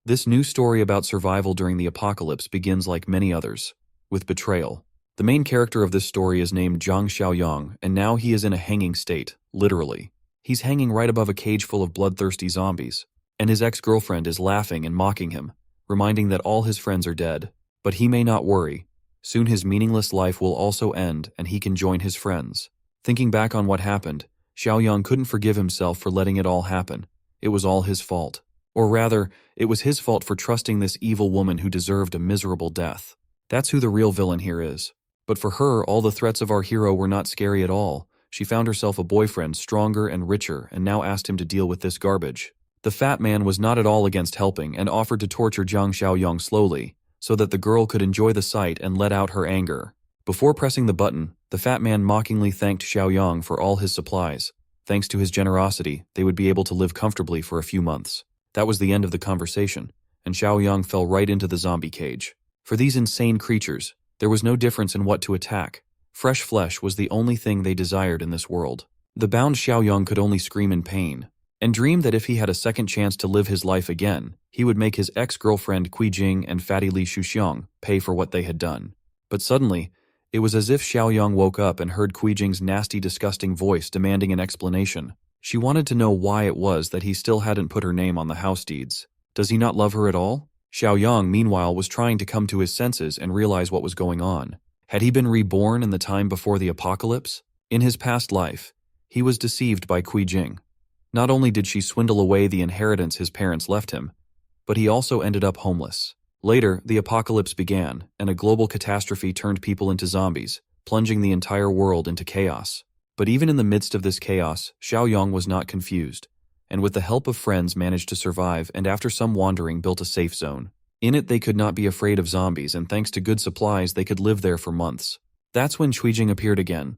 This new story about survival during the apocalypse begins like many others, with betrayal. The main character of this story is named Zhang Xiaoyang, and now he is in a hanging state, literally. He's hanging right above a cage full of bloodthirsty zombies, and his ex-girlfriend is laughing and mocking him, reminding that all his friends are dead. But he may not worry. Soon his meaningless life will also end and he can join his friends. Thinking back on what happened, Xiaoyang couldn't forgive himself for letting it all happen. It was all his fault. Or rather, it was his fault for trusting this evil woman who deserved a miserable death. That's who the real villain here is. But for her, all the threats of our hero were not scary at all. She found herself a boyfriend, stronger and richer, and now asked him to deal with this garbage. The fat man was not at all against helping and offered to torture Zhang Xiaoyang slowly, so that the girl could enjoy the sight and let out her anger. Before pressing the button, the fat man mockingly thanked Xiaoyang for all his supplies. Thanks to his generosity, they would be able to live comfortably for a few months. That was the end of the conversation, and Xiaoyang fell right into the zombie cage. For these insane creatures, there was no difference in what to attack. Fresh flesh was the only thing they desired in this world. The bound Xiaoyang could only scream in pain, and dream that if he had a second chance to live his life again, he would make his ex-girlfriend Qi Jing and fatty Li Shuxiang pay for what they had done. But suddenly, it was as if Xiaoyang woke up and heard Qi Jing's nasty, disgusting voice demanding an explanation. She wanted to know why it was that he still hadn't put her name on the house deeds. Does he not love her at all? Xiaoyang, meanwhile, was trying to come to his senses and realize what was going on. Had he been reborn in the time before the apocalypse? In his past life, he was deceived by Qi Jing. Not only did she swindle away the inheritance his parents left him, but he also ended up homeless. Later, the apocalypse began, and a global catastrophe turned people into zombies, plunging the entire world into chaos. But even in the midst of this chaos, Xiaoyang was not confused, and with the help of friends managed to survive and after some wandering built a safe zone. In it they could not be afraid of zombies, and thanks to good supplies they could live there for months. That's when Qi Jing appeared again.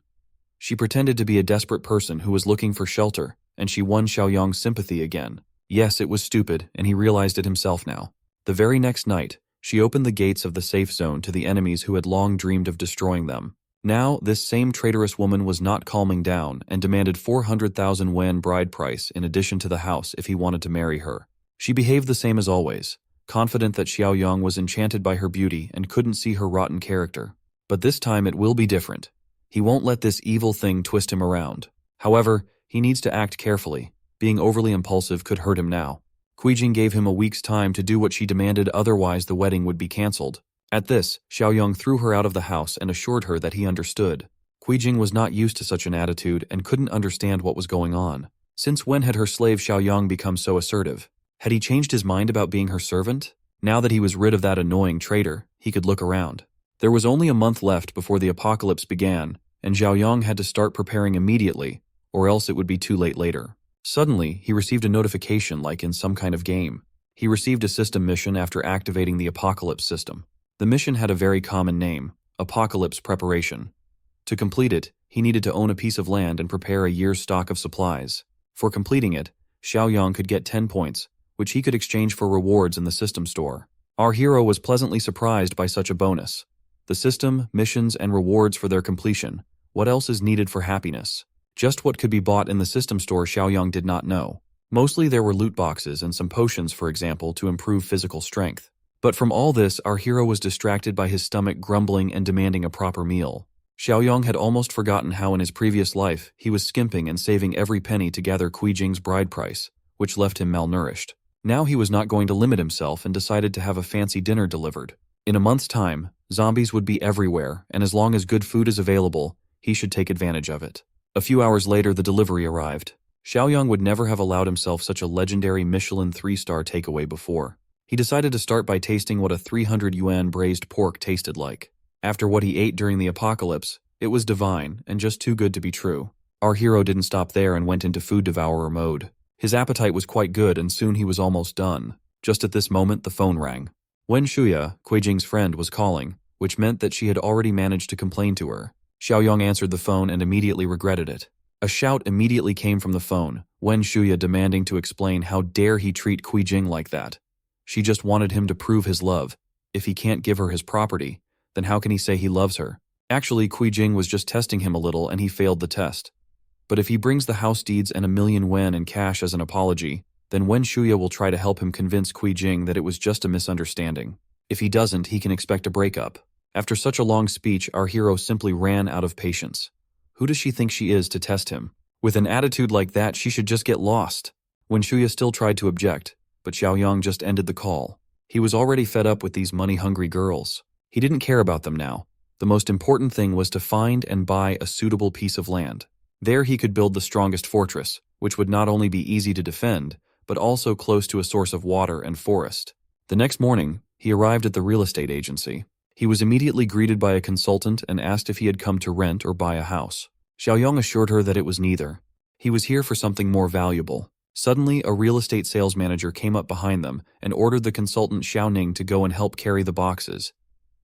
She pretended to be a desperate person who was looking for shelter, and she won Xiaoyang's sympathy again. Yes, it was stupid, and he realized it himself now. The very next night, she opened the gates of the safe zone to the enemies who had long dreamed of destroying them. Now, this same traitorous woman was not calming down and demanded 400,000 yuan bride price in addition to the house if he wanted to marry her. She behaved the same as always, confident that Xiaoyang was enchanted by her beauty and couldn't see her rotten character. But this time it will be different. He won't let this evil thing twist him around. However, he needs to act carefully. Being overly impulsive could hurt him now. Qi Jing gave him a week's time to do what she demanded, otherwise the wedding would be cancelled. At this, Xiaoyang threw her out of the house and assured her that he understood. Qi Jing was not used to such an attitude and couldn't understand what was going on. Since when had her slave Xiaoyang become so assertive? Had he changed his mind about being her servant? Now that he was rid of that annoying traitor, he could look around. There was only a month left before the apocalypse began, and Xiaoyang had to start preparing immediately, or else it would be too late later. Suddenly, he received a notification like in some kind of game. He received a system mission after activating the apocalypse system. The mission had a very common name, Apocalypse Preparation. To complete it, he needed to own a piece of land and prepare a year's stock of supplies. For completing it, Xiaoyang could get 10 points, which he could exchange for rewards in the system store. Our hero was pleasantly surprised by such a bonus. The system, missions, and rewards for their completion. What else is needed for happiness? Just what could be bought in the system store Xiaoyang did not know. Mostly there were loot boxes and some potions, for example, to improve physical strength. But from all this, our hero was distracted by his stomach grumbling and demanding a proper meal. Xiaoyang had almost forgotten how in his previous life he was skimping and saving every penny to gather Qi Jing's bride price, which left him malnourished. Now he was not going to limit himself and decided to have a fancy dinner delivered. In a month's time, zombies would be everywhere, and as long as good food is available, he should take advantage of it. A few hours later, the delivery arrived. Xiaoyang would never have allowed himself such a legendary Michelin 3-star takeaway before. He decided to start by tasting what a 300 yuan braised pork tasted like. After what he ate during the apocalypse, it was divine and just too good to be true. Our hero didn't stop there and went into food devourer mode. His appetite was quite good and soon he was almost done. Just at this moment, the phone rang. Wen Shuya, Qi Jing's friend, was calling, which meant that she had already managed to complain to her. Xiaoyang answered the phone and immediately regretted it. A shout immediately came from the phone, Wen Shuya demanding to explain how dare he treat Qi Jing like that. She just wanted him to prove his love. If he can't give her his property, then how can he say he loves her? Actually, Qi Jing was just testing him a little and he failed the test. But if he brings the house deeds and 1,000,000 yuan in cash as an apology, Then Wen Shuya will try to help him convince Kui Jing that it was just a misunderstanding. If he doesn't, he can expect a breakup. After such a long speech, our hero simply ran out of patience. Who does she think she is to test him? With an attitude like that, she should just get lost. Wen Shuya still tried to object, but Xiaoyang just ended the call. He was already fed up with these money-hungry girls. He didn't care about them now. The most important thing was to find and buy a suitable piece of land. There he could build the strongest fortress, which would not only be easy to defend, but also close to a source of water and forest. The next morning, he arrived at the real estate agency. He was immediately greeted by a consultant and asked if he had come to rent or buy a house. Xiaoyang assured her that it was neither. He was here for something more valuable. Suddenly, a real estate sales manager came up behind them and ordered the consultant Xiaoning to go and help carry the boxes.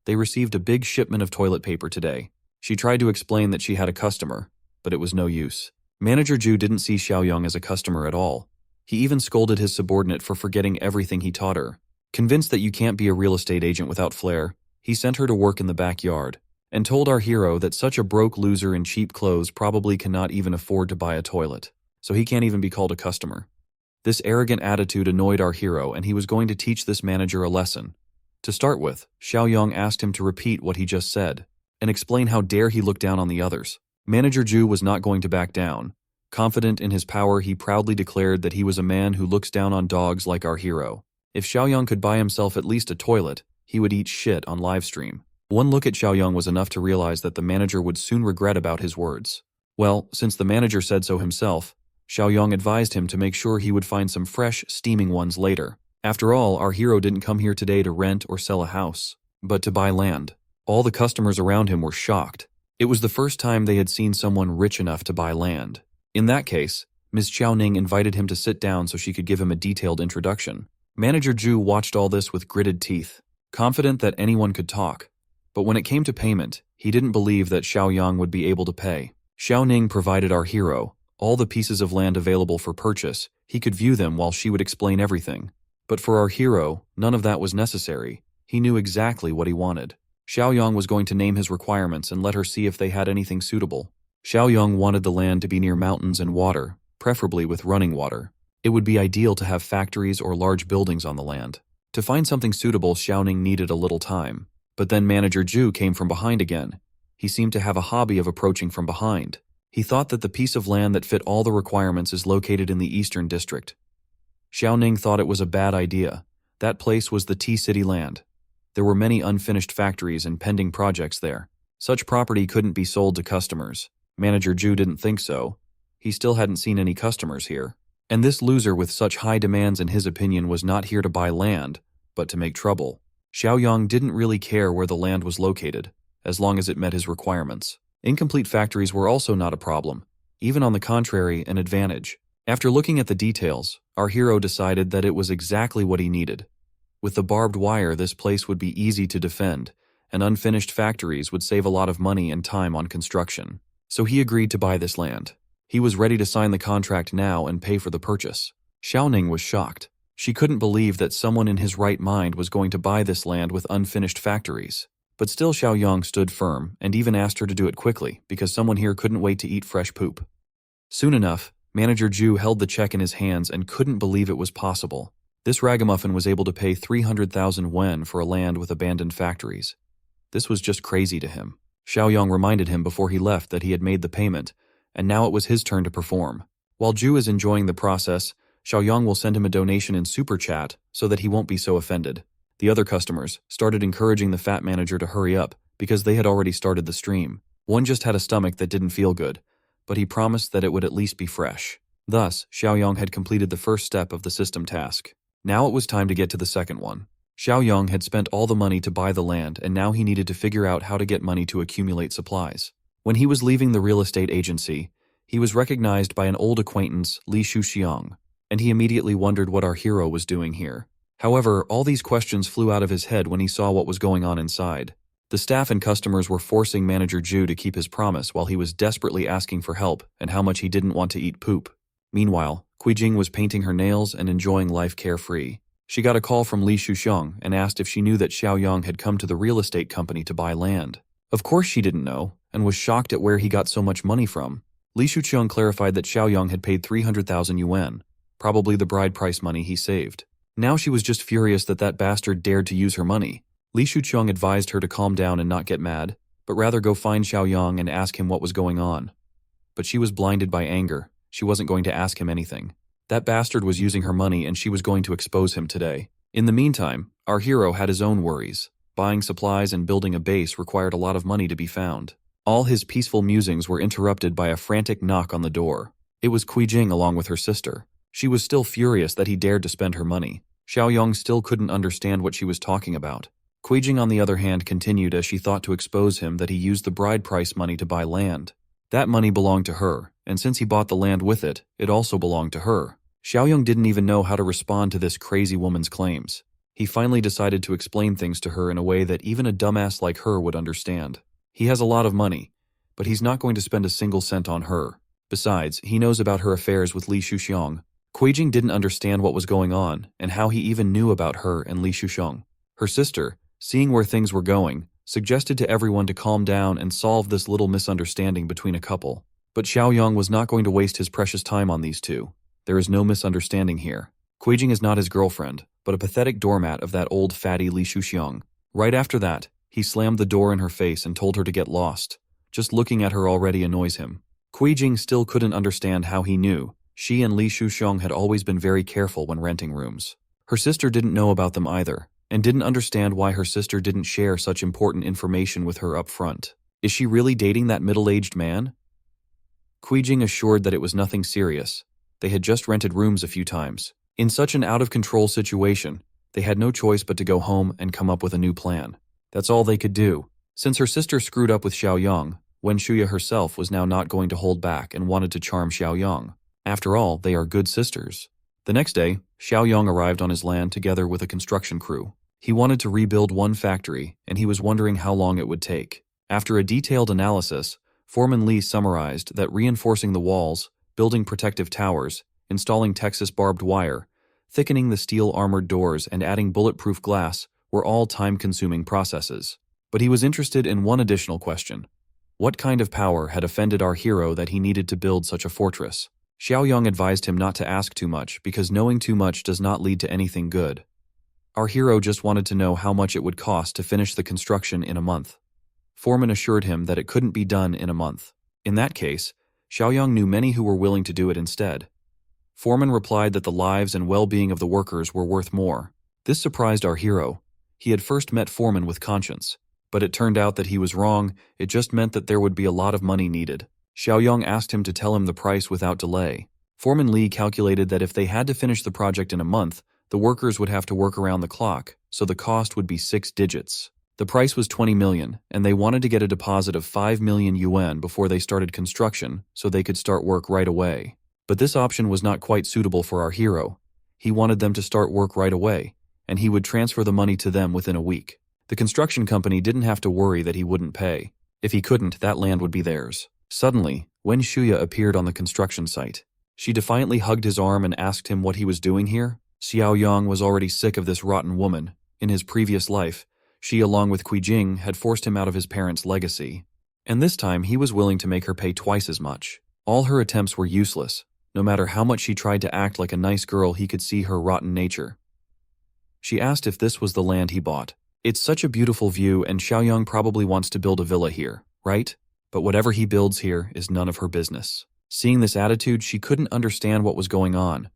They received a big shipment of toilet paper today. She tried to explain that she had a customer, but it was no use. Manager Zhu didn't see Xiaoyang as a customer at all. He even scolded his subordinate for forgetting everything he taught her. Convinced that you can't be a real estate agent without flair, he sent her to work in the backyard and told our hero that such a broke loser in cheap clothes probably cannot even afford to buy a toilet, so he can't even be called a customer. This arrogant attitude annoyed our hero, and he was going to teach this manager a lesson. To start with, Xiaoyang asked him to repeat what he just said and explain how dare he look down on the others. Manager Zhu was not going to back down. Confident in his power, he proudly declared that he was a man who looks down on dogs like our hero. If Xiaoyang could buy himself at least a toilet, he would eat shit on livestream. One look at Xiaoyang was enough to realize that the manager would soon regret about his words. Well, since the manager said so himself, Xiaoyang advised him to make sure he would find some fresh, steaming ones later. After all, our hero didn't come here today to rent or sell a house, but to buy land. All the customers around him were shocked. It was the first time they had seen someone rich enough to buy land. In that case, Ms. Xiaoning invited him to sit down so she could give him a detailed introduction. Manager Zhu watched all this with gritted teeth, confident that anyone could talk. But when it came to payment, he didn't believe that Xiaoyang would be able to pay. Xiaoning provided our hero all the pieces of land available for purchase. He could view them while she would explain everything. But for our hero, none of that was necessary. He knew exactly what he wanted. Xiaoyang was going to name his requirements and let her see if they had anything suitable. Xiaoyang wanted the land to be near mountains and water, preferably with running water. It would be ideal to have factories or large buildings on the land. To find something suitable, Xiaoning needed a little time. But then Manager Zhu came from behind again. He seemed to have a hobby of approaching from behind. He thought that the piece of land that fit all the requirements is located in the Eastern District. Xiaoning thought it was a bad idea. That place was the T-City land. There were many unfinished factories and pending projects there. Such property couldn't be sold to customers. Manager Zhu didn't think so. He still hadn't seen any customers here. And this loser with such high demands in his opinion was not here to buy land, but to make trouble. Xiaoyang didn't really care where the land was located, as long as it met his requirements. Incomplete factories were also not a problem, even on the contrary, an advantage. After looking at the details, our hero decided that it was exactly what he needed. With the barbed wire, this place would be easy to defend, and unfinished factories would save a lot of money and time on construction. So he agreed to buy this land. He was ready to sign the contract now and pay for the purchase. Xiaoning was shocked. She couldn't believe that someone in his right mind was going to buy this land with unfinished factories. But still Xiaoyang stood firm and even asked her to do it quickly because someone here couldn't wait to eat fresh poop. Soon enough, Manager Zhu held the check in his hands and couldn't believe it was possible. This ragamuffin was able to pay 300,000 wen for a land with abandoned factories. This was just crazy to him. Xiaoyang reminded him before he left that he had made the payment, and now it was his turn to perform. While Zhu is enjoying the process, Xiaoyang will send him a donation in Super Chat so that he won't be so offended. The other customers started encouraging the fat manager to hurry up because they had already started the stream. One just had a stomach that didn't feel good, but he promised that it would at least be fresh. Thus, Xiaoyang had completed the first step of the system task. Now it was time to get to the second one. Xiaoyang had spent all the money to buy the land, and now he needed to figure out how to get money to accumulate supplies. When he was leaving the real estate agency, he was recognized by an old acquaintance, Li Shuxiang, and he immediately wondered what our hero was doing here. However, all these questions flew out of his head when he saw what was going on inside. The staff and customers were forcing Manager Zhu to keep his promise while he was desperately asking for help and how much he didn't want to eat poop. Meanwhile, Kui Jing was painting her nails and enjoying life carefree. She got a call from Li Shuxiang and asked if she knew that Xiaoyang had come to the real estate company to buy land. Of course she didn't know, and was shocked at where he got so much money from. Li Shuxiang clarified that Xiaoyang had paid 300,000 yuan, probably the bride price money he saved. Now she was just furious that that bastard dared to use her money. Li Shuqiang advised her to calm down and not get mad, but rather go find Xiaoyang and ask him what was going on. But she was blinded by anger. She wasn't going to ask him anything. That bastard was using her money and she was going to expose him today. In the meantime, our hero had his own worries. Buying supplies and building a base required a lot of money to be found. All his peaceful musings were interrupted by a frantic knock on the door. It was Qijing along with her sister. She was still furious that he dared to spend her money. Xiaoyang still couldn't understand what she was talking about. Qijing, on the other hand, continued as she thought to expose him that he used the bride price money to buy land. That money belonged to her, and since he bought the land with it, it also belonged to her. Xiaoyang didn't even know how to respond to this crazy woman's claims. He finally decided to explain things to her in a way that even a dumbass like her would understand. He has a lot of money, but he's not going to spend a single cent on her. Besides, he knows about her affairs with Li Shuqiang. Qijing didn't understand what was going on and how he even knew about her and Li Shuqiang. Her sister, seeing where things were going, suggested to everyone to calm down and solve this little misunderstanding between a couple. But Xiaoyang was not going to waste his precious time on these two. There is no misunderstanding here. Qijing is not his girlfriend, but a pathetic doormat of that old fatty Li Shuqiang. Right after that, he slammed the door in her face and told her to get lost. Just looking at her already annoys him. Qijing still couldn't understand how he knew. She and Li Shuqiang had always been very careful when renting rooms. Her sister didn't know about them either, and didn't understand why her sister didn't share such important information with her up front. Is she really dating that middle-aged man? Qijing assured that it was nothing serious. They had just rented rooms a few times. In such an out-of-control situation, they had no choice but to go home and come up with a new plan. That's all they could do. Since her sister screwed up with Xiaoyang, Wen Shuya herself was now not going to hold back and wanted to charm Xiaoyang. After all, they are good sisters. The next day, Xiaoyang arrived on his land together with a construction crew. He wanted to rebuild one factory, and he was wondering how long it would take. After a detailed analysis, Foreman Li summarized that reinforcing the walls, building protective towers, installing Texas barbed wire, thickening the steel armored doors, and adding bulletproof glass were all time-consuming processes. But he was interested in one additional question. What kind of power had offended our hero that he needed to build such a fortress? Xiaoyang advised him not to ask too much because knowing too much does not lead to anything good. Our hero just wanted to know how much it would cost to finish the construction in a month. Foreman assured him that it couldn't be done in a month. In that case, Xiaoyang knew many who were willing to do it instead. Foreman replied that the lives and well-being of the workers were worth more. This surprised our hero. He had first met Foreman with conscience, but it turned out that he was wrong. It just meant that there would be a lot of money needed. Xiaoyang asked him to tell him the price without delay. Foreman Li calculated that if they had to finish the project in a month, the workers would have to work around the clock, so the cost would be 6 digits. The price was 20 million, and they wanted to get a deposit of 5 million yuan before they started construction so they could start work right away. But this option was not quite suitable for our hero. He wanted them to start work right away, and he would transfer the money to them within a week. The construction company didn't have to worry that he wouldn't pay. If he couldn't, that land would be theirs. Suddenly, Wen Shuya appeared on the construction site. She defiantly hugged his arm and asked him what he was doing here. Xiaoyang was already sick of this rotten woman. In his previous life, she, along with Qijing, had forced him out of his parents' legacy. And this time, he was willing to make her pay twice as much. All her attempts were useless. No matter how much she tried to act like a nice girl, he could see her rotten nature. She asked if this was the land he bought. It's such a beautiful view, and Xiaoyang probably wants to build a villa here, right? But whatever he builds here is none of her business. Seeing this attitude, she couldn't understand what was going on.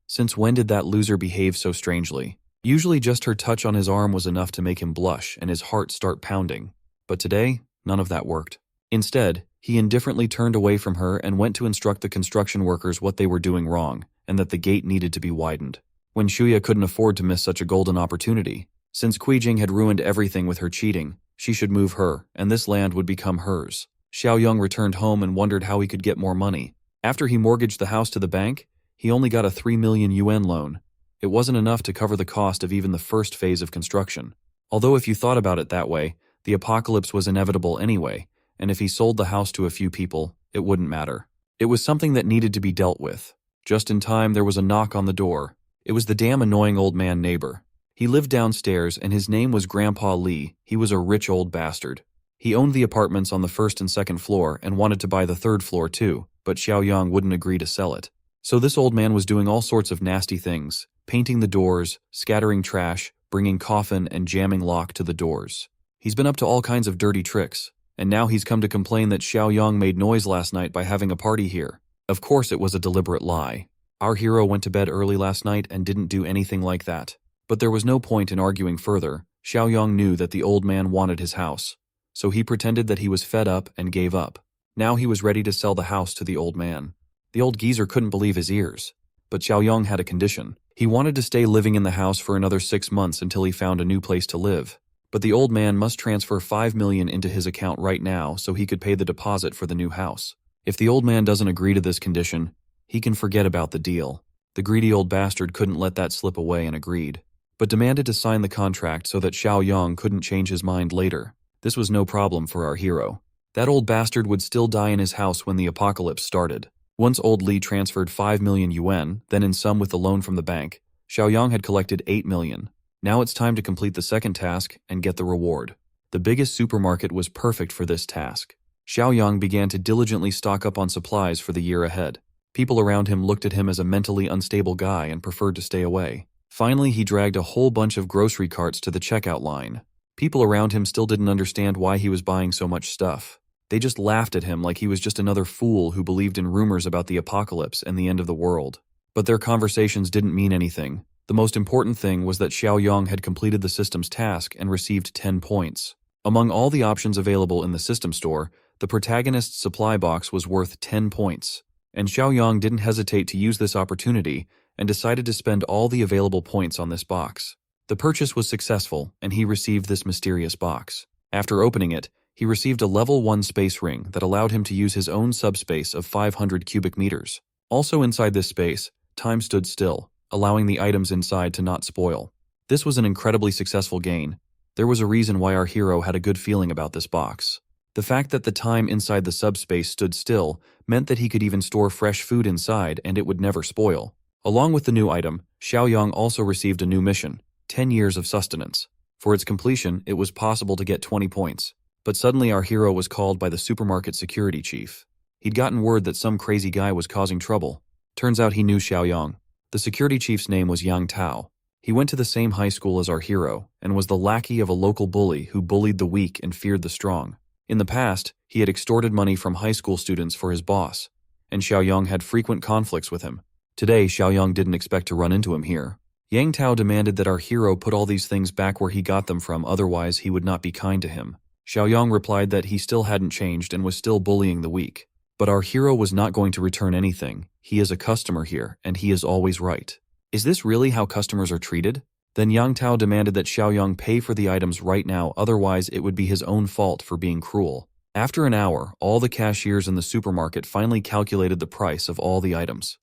Since when did that loser behave so strangely? Usually just her touch on his arm was enough to make him blush and his heart start pounding. But today, none of that worked. Instead, he indifferently turned away from her and went to instruct the construction workers what they were doing wrong, and that the gate needed to be widened. Wen Shuya couldn't afford to miss such a golden opportunity. Since Qijing had ruined everything with her cheating, she should move her, and this land would become hers. Xiaoyang returned home and wondered how he could get more money. After he mortgaged the house to the bank, he only got a 3 million yuan loan. It wasn't enough to cover the cost of even the first phase of construction. Although if you thought about it that way, the apocalypse was inevitable anyway, and if he sold the house to a few people, it wouldn't matter. It was something that needed to be dealt with. Just in time, there was a knock on the door. It was the damn annoying old man neighbor. He lived downstairs, and his name was Grandpa Li. He was a rich old bastard. He owned the apartments on the first and second floor and wanted to buy the third floor too, but Xiaoyang wouldn't agree to sell it. So this old man was doing all sorts of nasty things, painting the doors, scattering trash, bringing coffin and jamming lock to the doors. He's been up to all kinds of dirty tricks, and now he's come to complain that Xiaoyang made noise last night by having a party here. Of course it was a deliberate lie. Our hero went to bed early last night and didn't do anything like that. But there was no point in arguing further. Xiaoyang knew that the old man wanted his house, so he pretended that he was fed up and gave up. Now he was ready to sell the house to the old man. The old geezer couldn't believe his ears. But Xiaoyang had a condition. He wanted to stay living in the house for another 6 months until he found a new place to live. But the old man must transfer 5 million into his account right now so he could pay the deposit for the new house. If the old man doesn't agree to this condition, he can forget about the deal. The greedy old bastard couldn't let that slip away and agreed, but demanded to sign the contract so that Xiaoyang couldn't change his mind later. This was no problem for our hero. That old bastard would still die in his house when the apocalypse started. Once old Li transferred 5 million yuan, then in sum with the loan from the bank, Xiaoyang had collected 8 million. Now it's time to complete the second task and get the reward. The biggest supermarket was perfect for this task. Xiaoyang began to diligently stock up on supplies for the year ahead. People around him looked at him as a mentally unstable guy and preferred to stay away. Finally, he dragged a whole bunch of grocery carts to the checkout line. People around him still didn't understand why he was buying so much stuff. They just laughed at him like he was just another fool who believed in rumors about the apocalypse and the end of the world. But their conversations didn't mean anything. The most important thing was that Xiaoyang had completed the system's task and received 10 points. Among all the options available in the system store, the protagonist's supply box was worth 10 points. And Xiaoyang didn't hesitate to use this opportunity and decided to spend all the available points on this box. The purchase was successful, and he received this mysterious box. After opening it, he received a level 1 space ring that allowed him to use his own subspace of 500 cubic meters. Also inside this space, time stood still, allowing the items inside to not spoil. This was an incredibly successful gain. There was a reason why our hero had a good feeling about this box. The fact that the time inside the subspace stood still meant that he could even store fresh food inside and it would never spoil. Along with the new item, Xiaoyang also received a new mission, 10 years of sustenance. For its completion, it was possible to get 20 points. But suddenly our hero was called by the supermarket security chief. He'd gotten word that some crazy guy was causing trouble. Turns out he knew Xiaoyang. The security chief's name was Yang Tao. He went to the same high school as our hero and was the lackey of a local bully who bullied the weak and feared the strong. In the past, he had extorted money from high school students for his boss, and Xiaoyang had frequent conflicts with him. Today, Xiaoyang didn't expect to run into him here. Yang Tao demanded that our hero put all these things back where he got them from, otherwise he would not be kind to him. Xiaoyang replied that he still hadn't changed and was still bullying the weak. But our hero was not going to return anything. He is a customer here, and he is always right. Is this really how customers are treated? Then Yang Tao demanded that Xiaoyang pay for the items right now, otherwise it would be his own fault for being cruel. After an hour, all the cashiers in the supermarket finally calculated the price of all the items.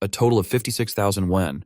A total of 56,000 yuan.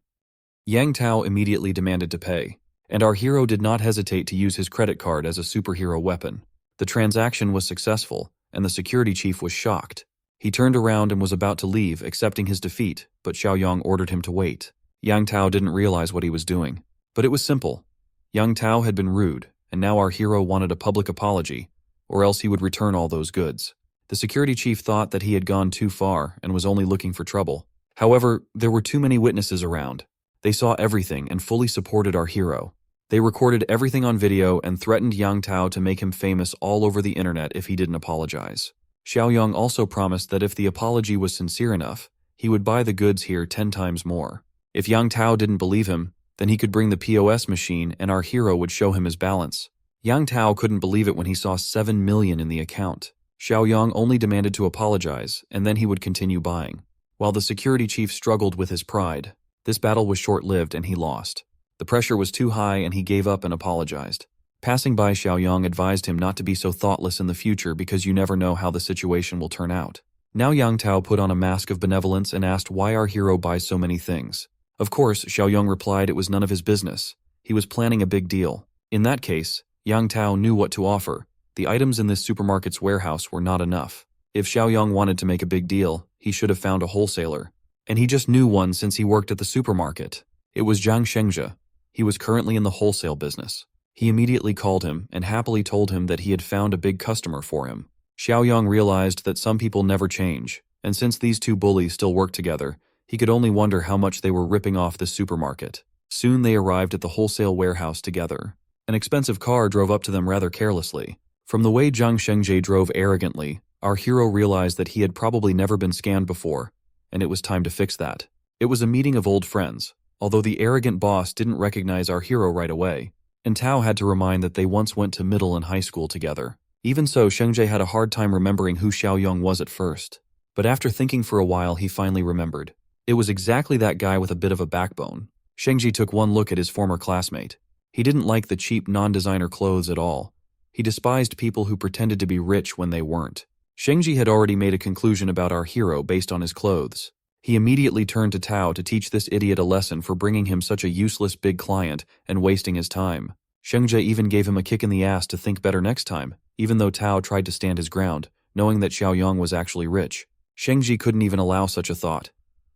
Yang Tao immediately demanded to pay, and our hero did not hesitate to use his credit card as a superhero weapon. The transaction was successful, and the security chief was shocked. He turned around and was about to leave, accepting his defeat, but Xiaoyang ordered him to wait. Yang Tao didn't realize what he was doing. But it was simple. Yang Tao had been rude, and now our hero wanted a public apology, or else he would return all those goods. The security chief thought that he had gone too far and was only looking for trouble. However, there were too many witnesses around. They saw everything and fully supported our hero. They recorded everything on video and threatened Yang Tao to make him famous all over the internet if he didn't apologize. Xiaoyang also promised that if the apology was sincere enough, he would buy the goods here 10 times more. If Yang Tao didn't believe him, then he could bring the POS machine and our hero would show him his balance. Yang Tao couldn't believe it when he saw 7 million in the account. Xiaoyang only demanded to apologize, and then he would continue buying. While the security chief struggled with his pride, this battle was short-lived and he lost. The pressure was too high and he gave up and apologized. Passing by, Xiaoyang advised him not to be so thoughtless in the future because you never know how the situation will turn out. Now Yang Tao put on a mask of benevolence and asked why our hero buys so many things. Of course, Xiaoyang replied it was none of his business. He was planning a big deal. In that case, Yang Tao knew what to offer. The items in this supermarket's warehouse were not enough. If Xiaoyang wanted to make a big deal, he should have found a wholesaler. And he just knew one since he worked at the supermarket. It was Zhang Shengzhe. He was currently in the wholesale business. He immediately called him and happily told him that he had found a big customer for him. Xiaoyang realized that some people never change, and since these two bullies still worked together, He could only wonder how much they were ripping off the supermarket. Soon they arrived at the wholesale warehouse together. An expensive car drove up to them rather carelessly. From the way Zhang Shengji drove arrogantly, our hero realized that he had probably never been scanned before, and it was time to fix that. It was a meeting of old friends, although the arrogant boss didn't recognize our hero right away, and Tao had to remind that they once went to middle and high school together. Even so, Shengji had a hard time remembering who Xiaoyong was at first, but after thinking for a while he finally remembered. It was exactly that guy with a bit of a backbone. Shengji took one look at his former classmate. He didn't like the cheap non-designer clothes at all. He despised people who pretended to be rich when they weren't. Shengji had already made a conclusion about our hero based on his clothes. He immediately turned to Tao to teach this idiot a lesson for bringing him such a useless big client and wasting his time. Shengji even gave him a kick in the ass to think better next time, even though Tao tried to stand his ground, knowing that Xiaoyong was actually rich. Shengji couldn't even allow such a thought.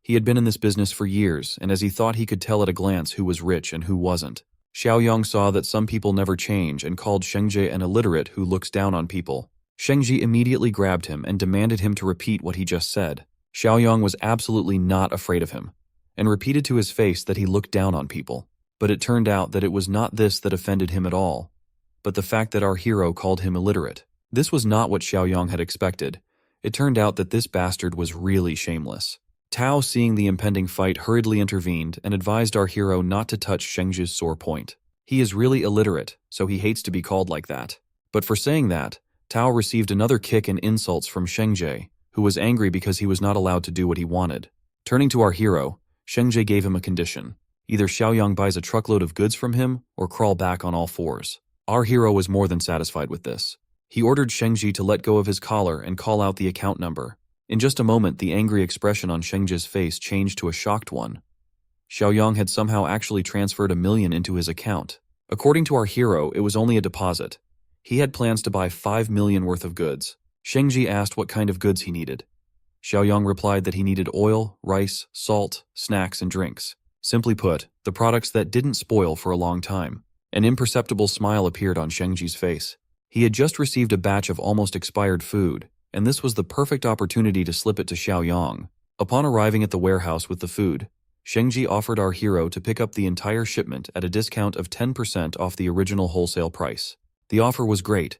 He had been in this business for years, and as he thought he could tell at a glance who was rich and who wasn't. Xiaoyong saw that some people never change and called Shengji an illiterate who looks down on people. Shengji immediately grabbed him and demanded him to repeat what he just said. Xiaoyong was absolutely not afraid of him, and repeated to his face that he looked down on people. But it turned out that it was not this that offended him at all, but the fact that our hero called him illiterate. This was not what Xiaoyong had expected. It turned out that this bastard was really shameless. Tao, seeing the impending fight, hurriedly intervened and advised our hero not to touch Shengji's sore point. He is really illiterate, so he hates to be called like that. But for saying that, Tao received another kick and insults from Shengji, who was angry because he was not allowed to do what he wanted. Turning to our hero, Shengji gave him a condition. Either Xiaoyong buys a truckload of goods from him or crawl back on all fours. Our hero was more than satisfied with this. He ordered Shengji to let go of his collar and call out the account number. In just a moment, the angry expression on Shengji's face changed to a shocked one. Xiaoyong had somehow actually transferred $1 million into his account. According to our hero, it was only a deposit. He had plans to buy $5 million worth of goods. Shengji asked what kind of goods he needed. Xiaoyong replied that he needed oil, rice, salt, snacks, and drinks. Simply put, the products that didn't spoil for a long time. An imperceptible smile appeared on Shengji's face. He had just received a batch of almost expired food, and this was the perfect opportunity to slip it to Xiaoyong. Upon arriving at the warehouse with the food, Shengji offered our hero to pick up the entire shipment at a discount of 10% off the original wholesale price. The offer was great.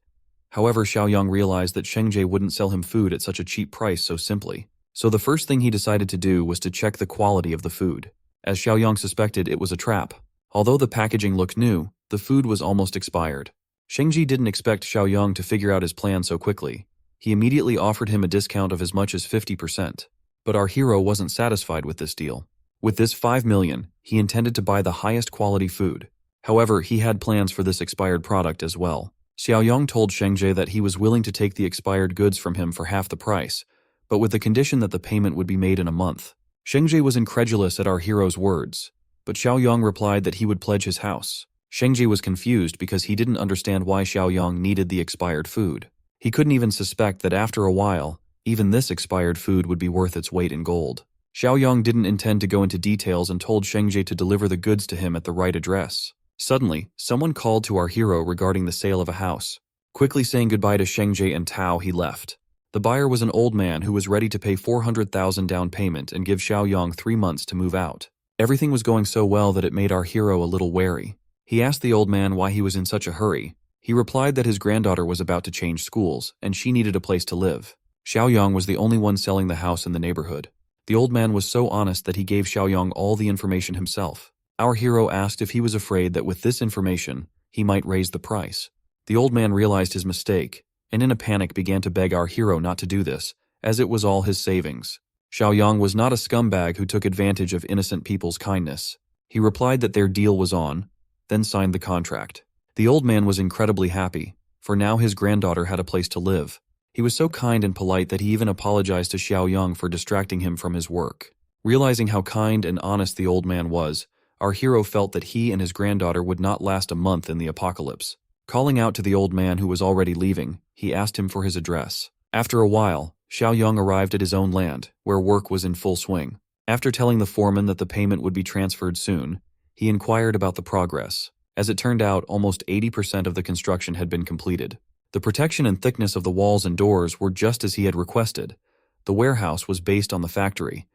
However, Xiaoyong realized that Shengji wouldn't sell him food at such a cheap price so simply. So the first thing he decided to do was to check the quality of the food. As Xiaoyong suspected, it was a trap. Although the packaging looked new, the food was almost expired. Shengji didn't expect Xiaoyong to figure out his plan so quickly. He immediately offered him a discount of as much as 50%. But our hero wasn't satisfied with this deal. With this $5 million, he intended to buy the highest quality food. However, he had plans for this expired product as well. Xiaoyong told Shengji that he was willing to take the expired goods from him for half the price, but with the condition that the payment would be made in a month. Shengji was incredulous at our hero's words, but Xiaoyong replied that he would pledge his house. Shengji was confused because he didn't understand why Xiaoyong needed the expired food. He couldn't even suspect that after a while, even this expired food would be worth its weight in gold. Xiaoyong didn't intend to go into details and told Shengji to deliver the goods to him at the right address. Suddenly, someone called to our hero regarding the sale of a house. Quickly saying goodbye to Shengji and Tao, he left. The buyer was an old man who was ready to pay 400,000 down payment and give Xiaoyong 3 months to move out. Everything was going so well that it made our hero a little wary. He asked the old man why he was in such a hurry. He replied that his granddaughter was about to change schools and she needed a place to live. Xiaoyong was the only one selling the house in the neighborhood. The old man was so honest that he gave Xiaoyong all the information himself. Our hero asked if he was afraid that with this information, he might raise the price. The old man realized his mistake, and in a panic began to beg our hero not to do this, as it was all his savings. Xiaoyong was not a scumbag who took advantage of innocent people's kindness. He replied that their deal was on, then signed the contract. The old man was incredibly happy, for now his granddaughter had a place to live. He was so kind and polite that he even apologized to Xiaoyong for distracting him from his work. Realizing how kind and honest the old man was, our hero felt that he and his granddaughter would not last a month in the apocalypse. Calling out to the old man who was already leaving, he asked him for his address. After a while, Xiaoyong arrived at his own land, where work was in full swing. After telling the foreman that the payment would be transferred soon, he inquired about the progress. As it turned out, almost 80% of the construction had been completed. The protection and thickness of the walls and doors were just as he had requested. The warehouse was based on the factory.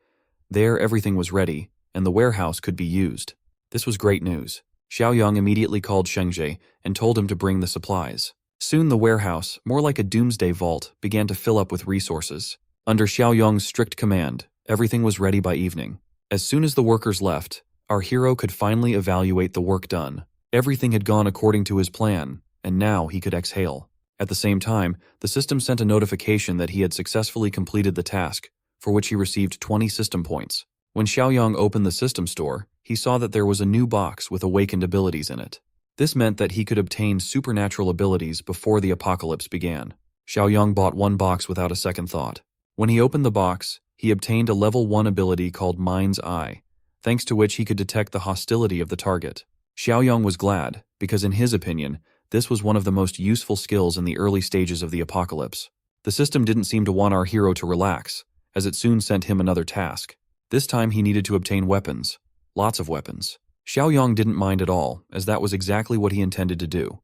There everything was ready, and the warehouse could be used. This was great news. Xiaoyang immediately called Shengji and told him to bring the supplies. Soon the warehouse, more like a doomsday vault, began to fill up with resources. Under Xiaoyang's strict command, everything was ready by evening. As soon as the workers left, our hero could finally evaluate the work done. Everything had gone according to his plan, and now he could exhale. At the same time, the system sent a notification that he had successfully completed the task, for which he received 20 system points. When Xiaoyang opened the system store, he saw that there was a new box with awakened abilities in it. This meant that he could obtain supernatural abilities before the apocalypse began. Xiaoyang bought one box without a second thought. When he opened the box, he obtained a level 1 ability called Mind's Eye, thanks to which he could detect the hostility of the target. Xiaoyang was glad, because in his opinion, this was one of the most useful skills in the early stages of the apocalypse. The system didn't seem to want our hero to relax, as it soon sent him another task. This time he needed to obtain weapons. Lots of weapons. Xiaoyang didn't mind at all, as that was exactly what he intended to do.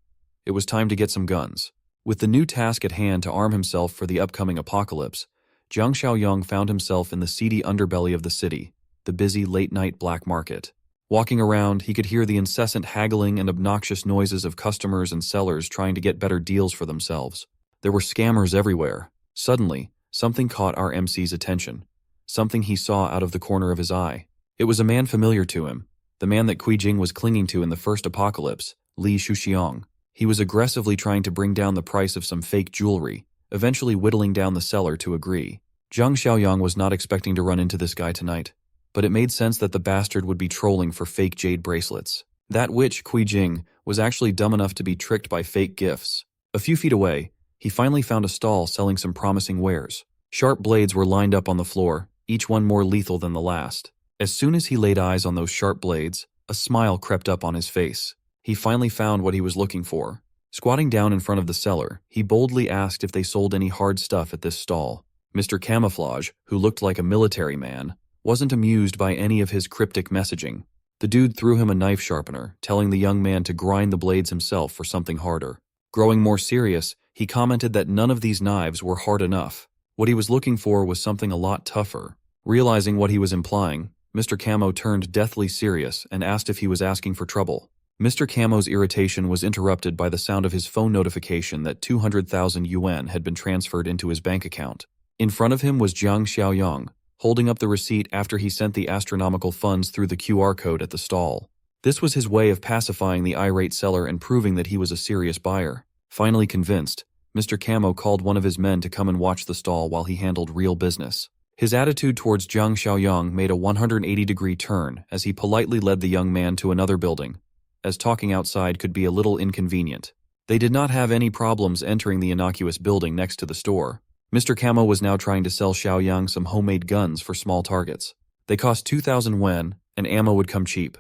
It was time to get some guns. With the new task at hand to arm himself for the upcoming apocalypse, Jiang Xiaoyang found himself in the seedy underbelly of the city, the busy late-night black market. Walking around, he could hear the incessant haggling and obnoxious noises of customers and sellers trying to get better deals for themselves. There were scammers everywhere. Suddenly, something caught our MC's attention. Something he saw out of the corner of his eye. It was a man familiar to him, the man that Kui Jing was clinging to in the first apocalypse, Li Shuxiang. He was aggressively trying to bring down the price of some fake jewelry, eventually whittling down the seller to agree. Jiang Xiaoyang was not expecting to run into this guy tonight, but it made sense that the bastard would be trolling for fake jade bracelets. That witch, Kui Jing, was actually dumb enough to be tricked by fake gifts. A few feet away, he finally found a stall selling some promising wares. Sharp blades were lined up on the floor, each one more lethal than the last. As soon as he laid eyes on those sharp blades, a smile crept up on his face. He finally found what he was looking for. Squatting down in front of the seller, he boldly asked if they sold any hard stuff at this stall. Mr. Camouflage, who looked like a military man, wasn't amused by any of his cryptic messaging. The dude threw him a knife sharpener, telling the young man to grind the blades himself for something harder. Growing more serious, he commented that none of these knives were hard enough. What he was looking for was something a lot tougher. Realizing what he was implying, Mr. Camo turned deathly serious and asked if he was asking for trouble. Mr. Camo's irritation was interrupted by the sound of his phone notification that 200,000 yuan had been transferred into his bank account. In front of him was Jiang Xiaoyang, holding up the receipt after he sent the astronomical funds through the QR code at the stall. This was his way of pacifying the irate seller and proving that he was a serious buyer. Finally convinced, Mr. Camo called one of his men to come and watch the stall while he handled real business. His attitude towards Jiang Xiaoyang made a 180-degree turn as he politely led the young man to another building, as talking outside could be a little inconvenient. They did not have any problems entering the innocuous building next to the store. Mr. Camo was now trying to sell Xiaoyang some homemade guns for small targets. They cost 2,000 yuan, and ammo would come cheap.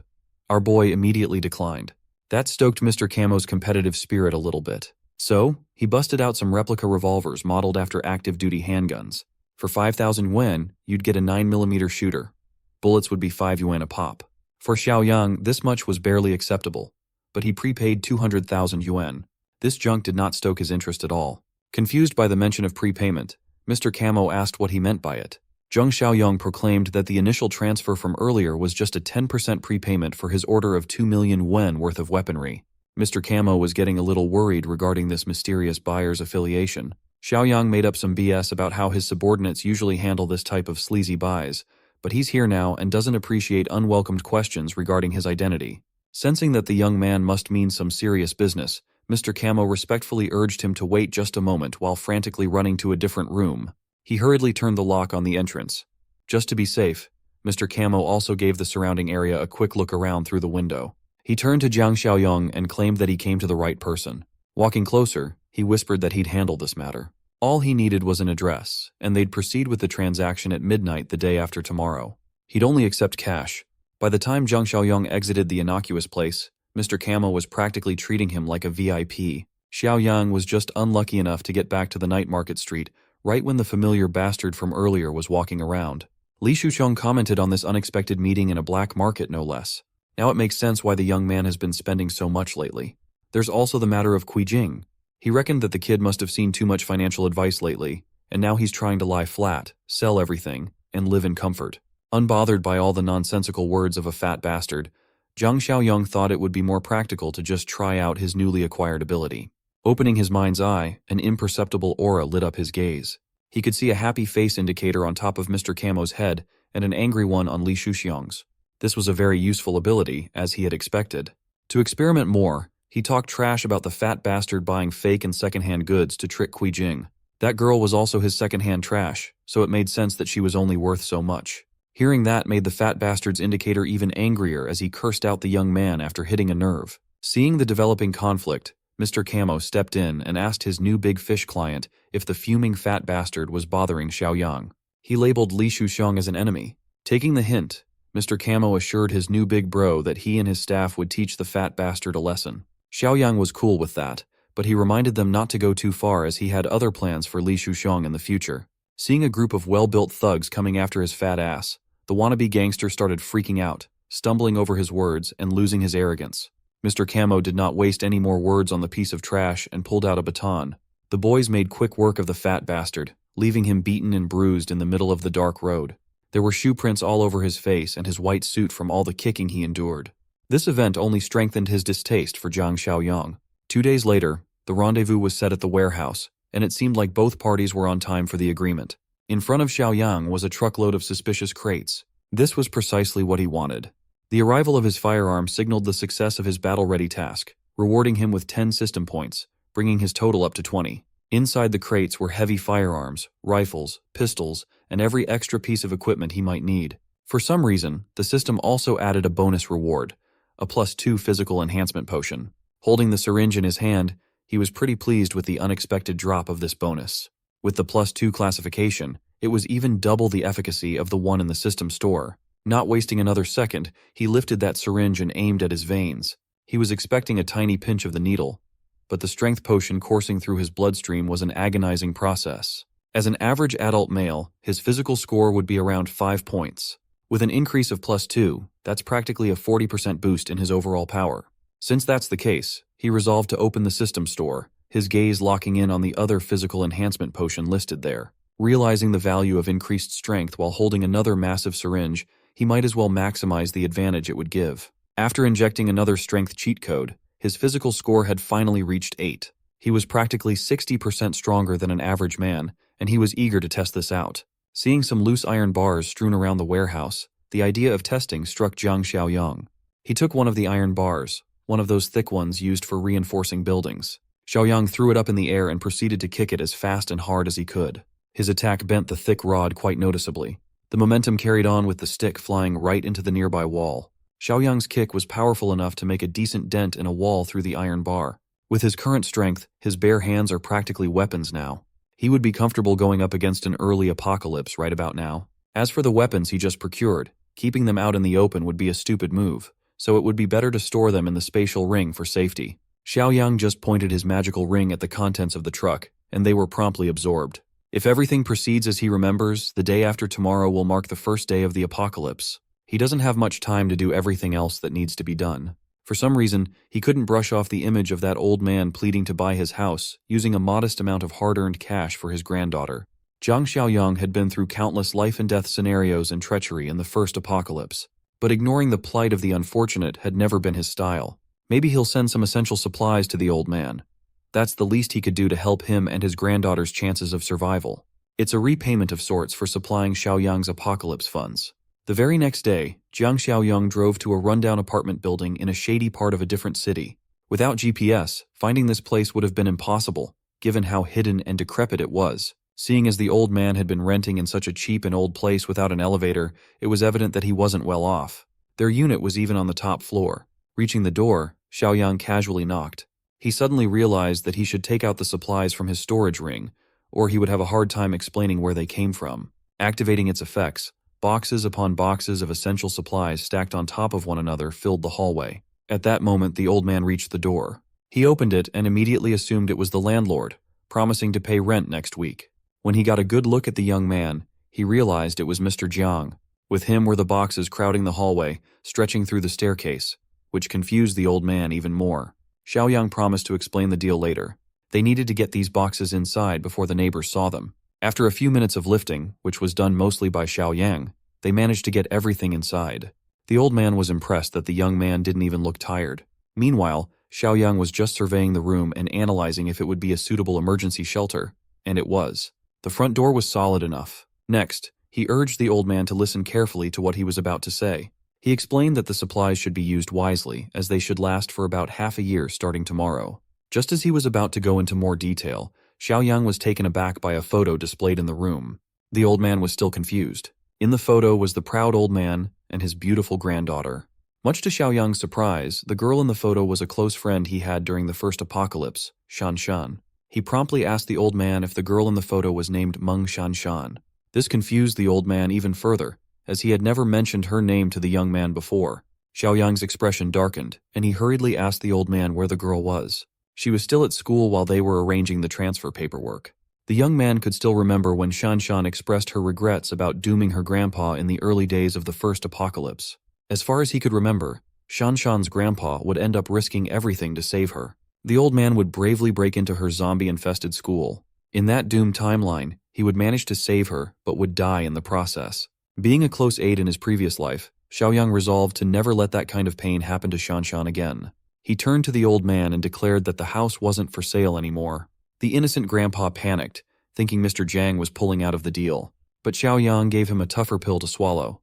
Our boy immediately declined. That stoked Mr. Camo's competitive spirit a little bit. So, he busted out some replica revolvers modeled after active-duty handguns. For 5,000 yuan, you'd get a 9mm shooter. Bullets would be 5 yuan a pop. For Xiaoyang, this much was barely acceptable, but he prepaid 200,000 yuan. This junk did not stoke his interest at all. Confused by the mention of prepayment, Mr. Camo asked what he meant by it. Jiang Xiaoyang proclaimed that the initial transfer from earlier was just a 10% prepayment for his order of 2 million yuan worth of weaponry. Mr. Camo was getting a little worried regarding this mysterious buyer's affiliation. Xiaoyang made up some BS about how his subordinates usually handle this type of sleazy buys, but he's here now and doesn't appreciate unwelcomed questions regarding his identity. Sensing that the young man must mean some serious business, Mr. Camo respectfully urged him to wait just a moment while frantically running to a different room. He hurriedly turned the lock on the entrance. Just to be safe, Mr. Camo also gave the surrounding area a quick look around through the window. He turned to Jiang Xiaoyang and claimed that he came to the right person. Walking closer, he whispered that he'd handle this matter. All he needed was an address, and they'd proceed with the transaction at midnight the day after tomorrow. He'd only accept cash. By the time Jiang Xiaoyang exited the innocuous place, Mr. Camo was practically treating him like a VIP. Xiaoyang was just unlucky enough to get back to the night market street right when the familiar bastard from earlier was walking around. Li Shuchong commented on this unexpected meeting in a black market no less. Now it makes sense why the young man has been spending so much lately. There's also the matter of Kui Jing. He reckoned that the kid must have seen too much financial advice lately, and now he's trying to lie flat, sell everything, and live in comfort. Unbothered by all the nonsensical words of a fat bastard, Zhang Xiaoyang thought it would be more practical to just try out his newly acquired ability. Opening his mind's eye, an imperceptible aura lit up his gaze. He could see a happy face indicator on top of Mr. Camo's head and an angry one on Li Shuxiang's. This was a very useful ability, as he had expected. To experiment more, he talked trash about the fat bastard buying fake and secondhand goods to trick Kui Jing. That girl was also his secondhand trash, so it made sense that she was only worth so much. Hearing that made the fat bastard's indicator even angrier as he cursed out the young man after hitting a nerve. Seeing the developing conflict, Mr. Camo stepped in and asked his new big fish client if the fuming fat bastard was bothering Xiaoyang. He labeled Li Shuxiang as an enemy. Taking the hint, Mr. Camo assured his new big bro that he and his staff would teach the fat bastard a lesson. Xiaoyang was cool with that, but he reminded them not to go too far as he had other plans for Li Shuxiang in the future. Seeing a group of well-built thugs coming after his fat ass, the wannabe gangster started freaking out, stumbling over his words and losing his arrogance. Mr. Camo did not waste any more words on the piece of trash and pulled out a baton. The boys made quick work of the fat bastard, leaving him beaten and bruised in the middle of the dark road. There were shoe prints all over his face and his white suit from all the kicking he endured. This event only strengthened his distaste for Zhang Xiaoyang. 2 days later, the rendezvous was set at the warehouse, and it seemed like both parties were on time for the agreement. In front of Xiaoyang was a truckload of suspicious crates. This was precisely what he wanted. The arrival of his firearm signaled the success of his battle-ready task, rewarding him with 10 system points, bringing his total up to 20. Inside the crates were heavy firearms, rifles, pistols, and every extra piece of equipment he might need. For some reason, the system also added a bonus reward, a +2 physical enhancement potion. Holding the syringe in his hand, he was pretty pleased with the unexpected drop of this bonus. With the +2 classification, it was even double the efficacy of the one in the system store. Not wasting another second, he lifted that syringe and aimed at his veins. He was expecting a tiny pinch of the needle, but the strength potion coursing through his bloodstream was an agonizing process. As an average adult male, his physical score would be around 5 points. With an increase of +2, that's practically a 40% boost in his overall power. Since that's the case, he resolved to open the system store, his gaze locking in on the other physical enhancement potion listed there. Realizing the value of increased strength while holding another massive syringe, he might as well maximize the advantage it would give. After injecting another strength cheat code, his physical score had finally reached 8. He was practically 60% stronger than an average man, and he was eager to test this out. Seeing some loose iron bars strewn around the warehouse, the idea of testing struck Zhang Xiaoyang. He took one of the iron bars, one of those thick ones used for reinforcing buildings. Xiaoyang threw it up in the air and proceeded to kick it as fast and hard as he could. His attack bent the thick rod quite noticeably. The momentum carried on with the stick flying right into the nearby wall. Xiaoyang's kick was powerful enough to make a decent dent in a wall through the iron bar. With his current strength, his bare hands are practically weapons now. He would be comfortable going up against an early apocalypse right about now. As for the weapons he just procured, keeping them out in the open would be a stupid move, so it would be better to store them in the spatial ring for safety. Xiaoyang just pointed his magical ring at the contents of the truck, and they were promptly absorbed. If everything proceeds as he remembers, the day after tomorrow will mark the first day of the apocalypse. He doesn't have much time to do everything else that needs to be done. For some reason, he couldn't brush off the image of that old man pleading to buy his house, using a modest amount of hard-earned cash for his granddaughter. Zhang Xiaoyang had been through countless life-and-death scenarios and treachery in the first apocalypse, but ignoring the plight of the unfortunate had never been his style. Maybe he'll send some essential supplies to the old man. That's the least he could do to help him and his granddaughter's chances of survival. It's a repayment of sorts for supplying Xiaoyang's apocalypse funds. The very next day, Zhang Xiaoyang drove to a rundown apartment building in a shady part of a different city. Without GPS, finding this place would have been impossible, given how hidden and decrepit it was. Seeing as the old man had been renting in such a cheap and old place without an elevator, it was evident that he wasn't well off. Their unit was even on the top floor. Reaching the door, Xiaoyang casually knocked. He suddenly realized that he should take out the supplies from his storage ring, or he would have a hard time explaining where they came from. Activating its effects, boxes upon boxes of essential supplies stacked on top of one another filled the hallway. At that moment, the old man reached the door. He opened it and immediately assumed it was the landlord, promising to pay rent next week. When he got a good look at the young man, he realized it was Mr. Jiang. With him were the boxes crowding the hallway, stretching through the staircase, which confused the old man even more. Xiaoyang promised to explain the deal later. They needed to get these boxes inside before the neighbors saw them. After a few minutes of lifting, which was done mostly by Xiaoyang, They managed to get everything inside. The old man was impressed that the young man didn't even look tired. Meanwhile, Xiaoyang was just surveying the room and analyzing if it would be a suitable emergency shelter, and it was. The front door was solid enough. Next, he urged the old man to listen carefully to what he was about to say. He explained that the supplies should be used wisely, as they should last for about half a year starting tomorrow. Just as he was about to go into more detail, Xiaoyang was taken aback by a photo displayed in the room. The old man was still confused. In the photo was the proud old man and his beautiful granddaughter. Much to Xiaoyang's surprise, the girl in the photo was a close friend he had during the first apocalypse, Shanshan. He promptly asked the old man if the girl in the photo was named Meng Shanshan. This confused the old man even further, as he had never mentioned her name to the young man before. Xiaoyang's expression darkened, and he hurriedly asked the old man where the girl was. She was still at school while they were arranging the transfer paperwork. The young man could still remember when Shanshan expressed her regrets about dooming her grandpa in the early days of the first apocalypse. As far as he could remember, Shanshan's grandpa would end up risking everything to save her. The old man would bravely break into her zombie-infested school. In that doomed timeline, he would manage to save her, but would die in the process. Being a close aide in his previous life, Xiaoyang resolved to never let that kind of pain happen to Shanshan again. He turned to the old man and declared that the house wasn't for sale anymore. The innocent grandpa panicked, thinking Mr. Jiang was pulling out of the deal. But Xiaoyang gave him a tougher pill to swallow.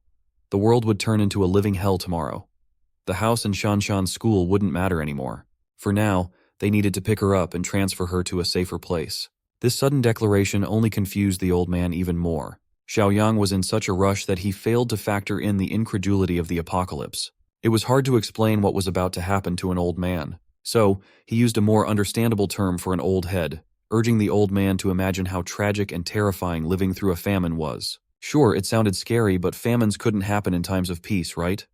The world would turn into a living hell tomorrow. The house and Shanshan's school wouldn't matter anymore. For now, they needed to pick her up and transfer her to a safer place. This sudden declaration only confused the old man even more. Xiaoyang was in such a rush that he failed to factor in the incredulity of the apocalypse. It was hard to explain what was about to happen to an old man. So, he used a more understandable term for an old head, urging the old man to imagine how tragic and terrifying living through a famine was. Sure, it sounded scary, but famines couldn't happen in times of peace, right?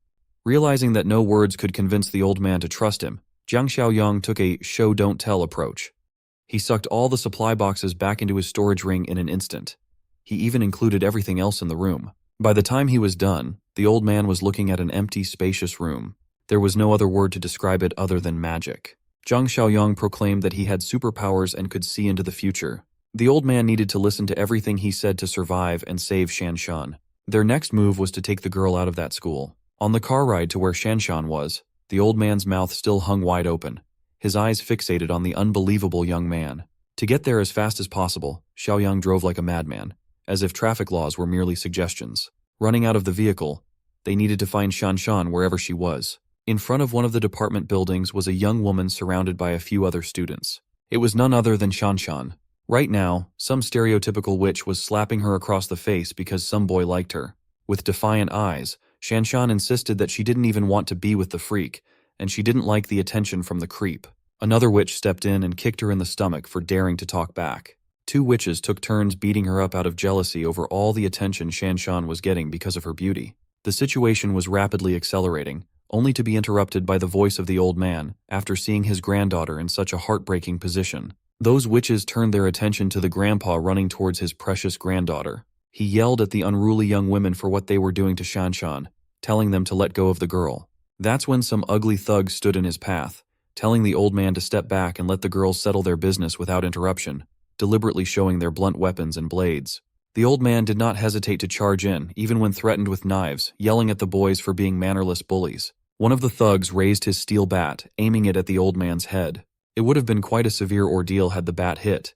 Realizing that no words could convince the old man to trust him, Jiang Xiaoyang took a show-don't-tell approach. He sucked all the supply boxes back into his storage ring in an instant. He even included everything else in the room. By the time he was done, the old man was looking at an empty, spacious room. There was no other word to describe it other than magic. Jiang Xiaoyang proclaimed that he had superpowers and could see into the future. The old man needed to listen to everything he said to survive and save Shanshan. Their next move was to take the girl out of that school. On the car ride to where Shanshan was, the old man's mouth still hung wide open, his eyes fixated on the unbelievable young man. To get there as fast as possible, Xiaoyang drove like a madman, as if traffic laws were merely suggestions. Running out of the vehicle, they needed to find Shanshan wherever she was. In front of one of the department buildings was a young woman surrounded by a few other students. It was none other than Shanshan. Right now, some stereotypical witch was slapping her across the face because some boy liked her. With defiant eyes, Shanshan insisted that she didn't even want to be with the freak, and she didn't like the attention from the creep. Another witch stepped in and kicked her in the stomach for daring to talk back. Two witches took turns beating her up out of jealousy over all the attention Shanshan was getting because of her beauty. The situation was rapidly accelerating, only to be interrupted by the voice of the old man after seeing his granddaughter in such a heartbreaking position. Those witches turned their attention to the grandpa running towards his precious granddaughter. He yelled at the unruly young women for what they were doing to Shanshan, telling them to let go of the girl. That's when some ugly thugs stood in his path, telling the old man to step back and let the girls settle their business without interruption, deliberately showing their blunt weapons and blades. The old man did not hesitate to charge in, even when threatened with knives, yelling at the boys for being mannerless bullies. One of the thugs raised his steel bat, aiming it at the old man's head. It would have been quite a severe ordeal had the bat hit,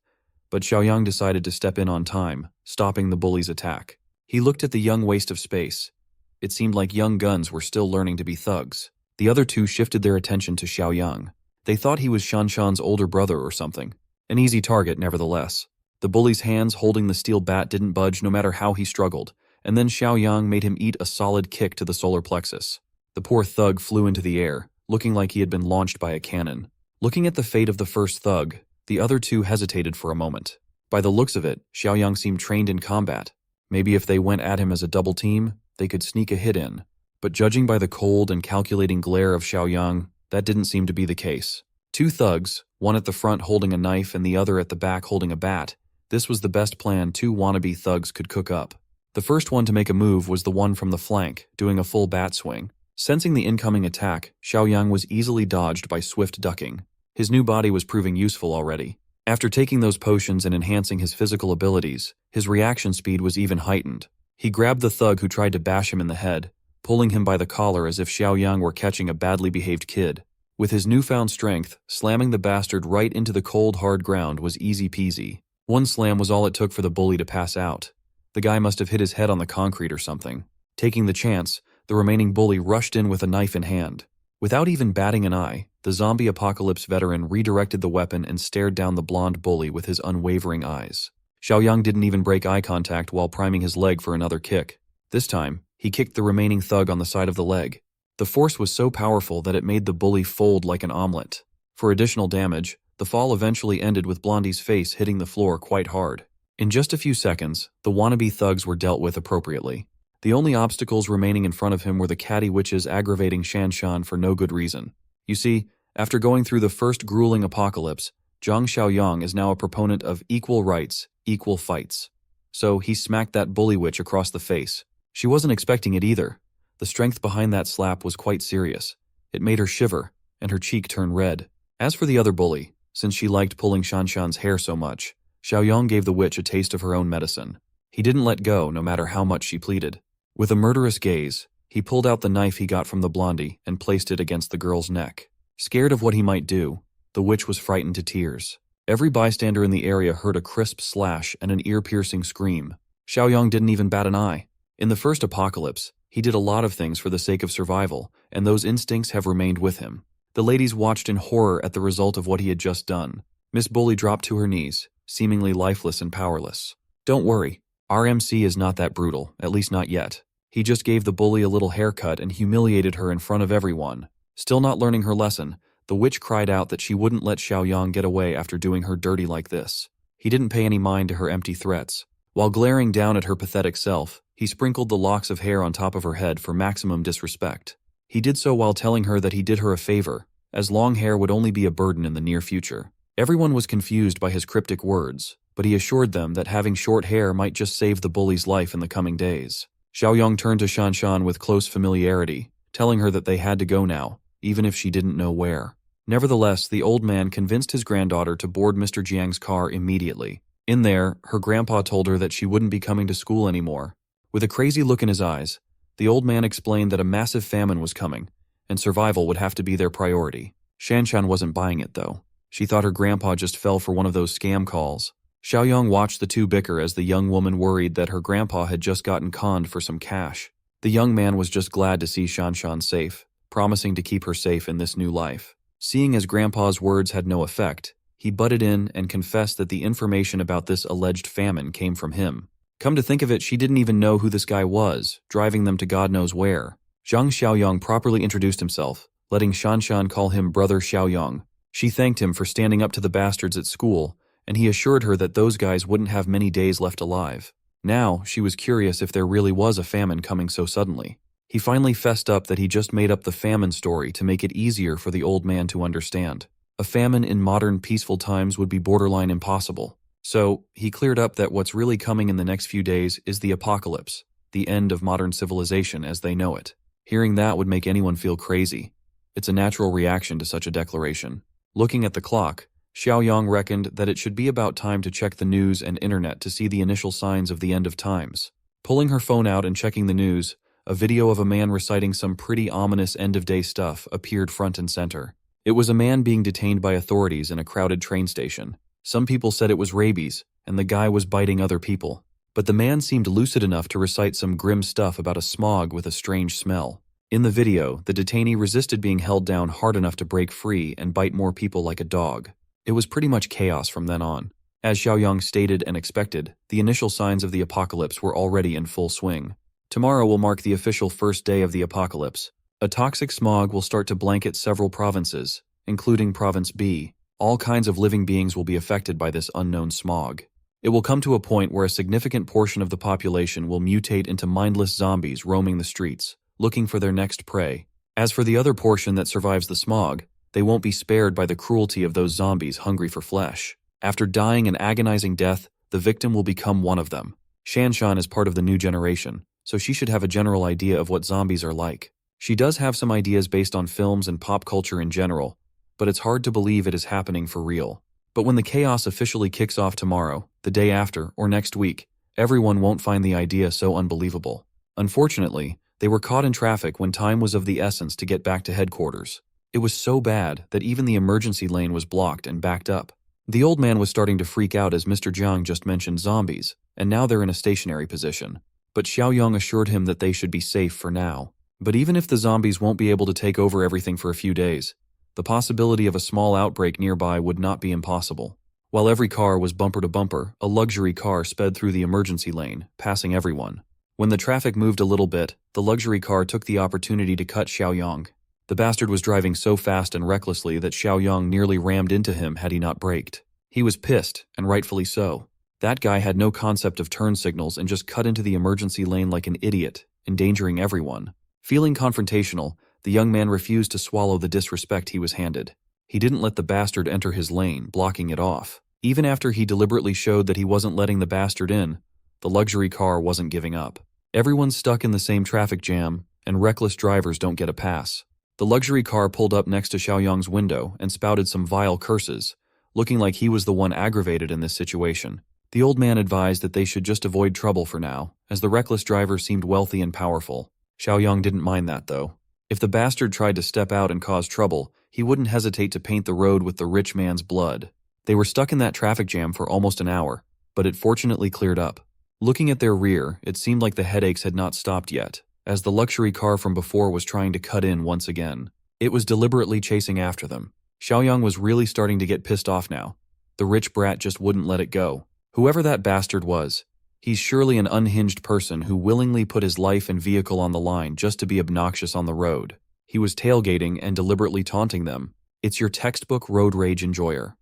but Xiaoyang decided to step in on time, stopping the bully's attack. He looked at the young waste of space. It seemed like young guns were still learning to be thugs. The other two shifted their attention to Xiaoyang. They thought he was Shanshan's older brother or something. An easy target, nevertheless. The bully's hands holding the steel bat didn't budge no matter how he struggled, and then Xiaoyang made him eat a solid kick to the solar plexus. The poor thug flew into the air, looking like he had been launched by a cannon. Looking at the fate of the first thug, the other two hesitated for a moment. By the looks of it, Xiaoyang seemed trained in combat. Maybe if they went at him as a double team, they could sneak a hit in. But judging by the cold and calculating glare of Xiaoyang, that didn't seem to be the case. Two thugs, one at the front holding a knife and the other at the back holding a bat. This was the best plan two wannabe thugs could cook up. The first one to make a move was the one from the flank, doing a full bat swing. Sensing the incoming attack, Xiaoyang was easily dodged by swift ducking. His new body was proving useful already. After taking those potions and enhancing his physical abilities, his reaction speed was even heightened. He grabbed the thug who tried to bash him in the head, pulling him by the collar as if Xiaoyang were catching a badly behaved kid. With his newfound strength, slamming the bastard right into the cold, hard ground was easy peasy. One slam was all it took for the bully to pass out. The guy must have hit his head on the concrete or something. Taking the chance, the remaining bully rushed in with a knife in hand. Without even batting an eye, the zombie apocalypse veteran redirected the weapon and stared down the blonde bully with his unwavering eyes. Xiaoyang didn't even break eye contact while priming his leg for another kick. This time, he kicked the remaining thug on the side of the leg. The force was so powerful that it made the bully fold like an omelet. For additional damage, the fall eventually ended with Blondie's face hitting the floor quite hard. In just a few seconds, the wannabe thugs were dealt with appropriately. The only obstacles remaining in front of him were the catty witches aggravating Shanshan for no good reason. You see, after going through the first grueling apocalypse, Zhang Xiaoyang is now a proponent of equal rights, equal fights. So he smacked that bully witch across the face. She wasn't expecting it either. The strength behind that slap was quite serious. It made her shiver, and her cheek turn red. As for the other bully, since she liked pulling Shanshan's hair so much, Xiaoyang gave the witch a taste of her own medicine. He didn't let go no matter how much she pleaded. With a murderous gaze, he pulled out the knife he got from the blondie and placed it against the girl's neck. Scared of what he might do, the witch was frightened to tears. Every bystander in the area heard a crisp slash and an ear-piercing scream. Xiaoyang didn't even bat an eye. In the first apocalypse, he did a lot of things for the sake of survival, and those instincts have remained with him. The ladies watched in horror at the result of what he had just done. Miss Bully dropped to her knees, seemingly lifeless and powerless. Don't worry, our MC is not that brutal, at least not yet. He just gave the bully a little haircut and humiliated her in front of everyone. Still not learning her lesson, the witch cried out that she wouldn't let Xiaoyang get away after doing her dirty like this. He didn't pay any mind to her empty threats. While glaring down at her pathetic self, he sprinkled the locks of hair on top of her head for maximum disrespect. He did so while telling her that he did her a favor, as long hair would only be a burden in the near future. Everyone was confused by his cryptic words, but he assured them that having short hair might just save the bully's life in the coming days. Xiaoyang turned to Shanshan with close familiarity, telling her that they had to go now, even if she didn't know where. Nevertheless, the old man convinced his granddaughter to board Mr. Jiang's car immediately. In there, her grandpa told her that she wouldn't be coming to school anymore. With a crazy look in his eyes, the old man explained that a massive famine was coming, and survival would have to be their priority. Shanshan wasn't buying it, though. She thought her grandpa just fell for one of those scam calls. Xiaoyang watched the two bicker as the young woman worried that her grandpa had just gotten conned for some cash. The young man was just glad to see Shanshan safe, promising to keep her safe in this new life. Seeing as grandpa's words had no effect, he butted in and confessed that the information about this alleged famine came from him. Come to think of it, she didn't even know who this guy was, driving them to God knows where. Zhang Xiaoyang properly introduced himself, letting Shanshan call him Brother Xiaoyang. She thanked him for standing up to the bastards at school, and he assured her that those guys wouldn't have many days left alive. Now, she was curious if there really was a famine coming so suddenly. He finally fessed up that he just made up the famine story to make it easier for the old man to understand. A famine in modern peaceful times would be borderline impossible. So, he cleared up that what's really coming in the next few days is the apocalypse, the end of modern civilization as they know it. Hearing that would make anyone feel crazy. It's a natural reaction to such a declaration. Looking at the clock, Xiaoyang reckoned that it should be about time to check the news and internet to see the initial signs of the end of times. Pulling her phone out and checking the news, a video of a man reciting some pretty ominous end-of-day stuff appeared front and center. It was a man being detained by authorities in a crowded train station. Some people said it was rabies, and the guy was biting other people. But the man seemed lucid enough to recite some grim stuff about a smog with a strange smell. In the video, the detainee resisted being held down hard enough to break free and bite more people like a dog. It was pretty much chaos from then on. As Xiaoyang stated and expected, the initial signs of the apocalypse were already in full swing. Tomorrow will mark the official first day of the apocalypse. A toxic smog will start to blanket several provinces, including Province B. All kinds of living beings will be affected by this unknown smog. It will come to a point where a significant portion of the population will mutate into mindless zombies roaming the streets, looking for their next prey. As for the other portion that survives the smog, they won't be spared by the cruelty of those zombies hungry for flesh. After dying an agonizing death, the victim will become one of them. Shanshan is part of the new generation, so she should have a general idea of what zombies are like. She does have some ideas based on films and pop culture in general, but it's hard to believe it is happening for real. But when the chaos officially kicks off tomorrow, the day after, or next week, Everyone won't find the idea so unbelievable. Unfortunately, they were caught in traffic when time was of the essence to get back to headquarters. It was so bad that even the emergency lane was blocked and backed up. The old man was starting to freak out as Mr. Jiang just mentioned zombies, and now they're in a stationary position. But Xiaoyong assured him that they should be safe for now. But even if the zombies won't be able to take over everything for a few days, the possibility of a small outbreak nearby would not be impossible. While every car was bumper to bumper, a luxury car sped through the emergency lane, passing everyone. When the traffic moved a little bit, the luxury car took the opportunity to cut Xiaoyong. The bastard was driving so fast and recklessly that Xiaoyong nearly rammed into him had he not braked. He was pissed, and rightfully so. That guy had no concept of turn signals and just cut into the emergency lane like an idiot, endangering everyone. Feeling confrontational, the young man refused to swallow the disrespect he was handed. He didn't let the bastard enter his lane, blocking it off. Even after he deliberately showed that he wasn't letting the bastard in, the luxury car wasn't giving up. Everyone's stuck in the same traffic jam, and reckless drivers don't get a pass. The luxury car pulled up next to Xiaoyong's window and spouted some vile curses, looking like he was the one aggravated in this situation. The old man advised that they should just avoid trouble for now, as the reckless driver seemed wealthy and powerful. Xiaoyong didn't mind that, though. If the bastard tried to step out and cause trouble, he wouldn't hesitate to paint the road with the rich man's blood. They were stuck in that traffic jam for almost an hour, but it fortunately cleared up. Looking at their rear, it seemed like the headaches had not stopped yet, as the luxury car from before was trying to cut in once again. It was deliberately chasing after them. Xiaoyong was really starting to get pissed off now. The rich brat just wouldn't let it go. Whoever that bastard was, he's surely an unhinged person who willingly put his life and vehicle on the line just to be obnoxious on the road. He was tailgating and deliberately taunting them. It's your textbook road rage enjoyer.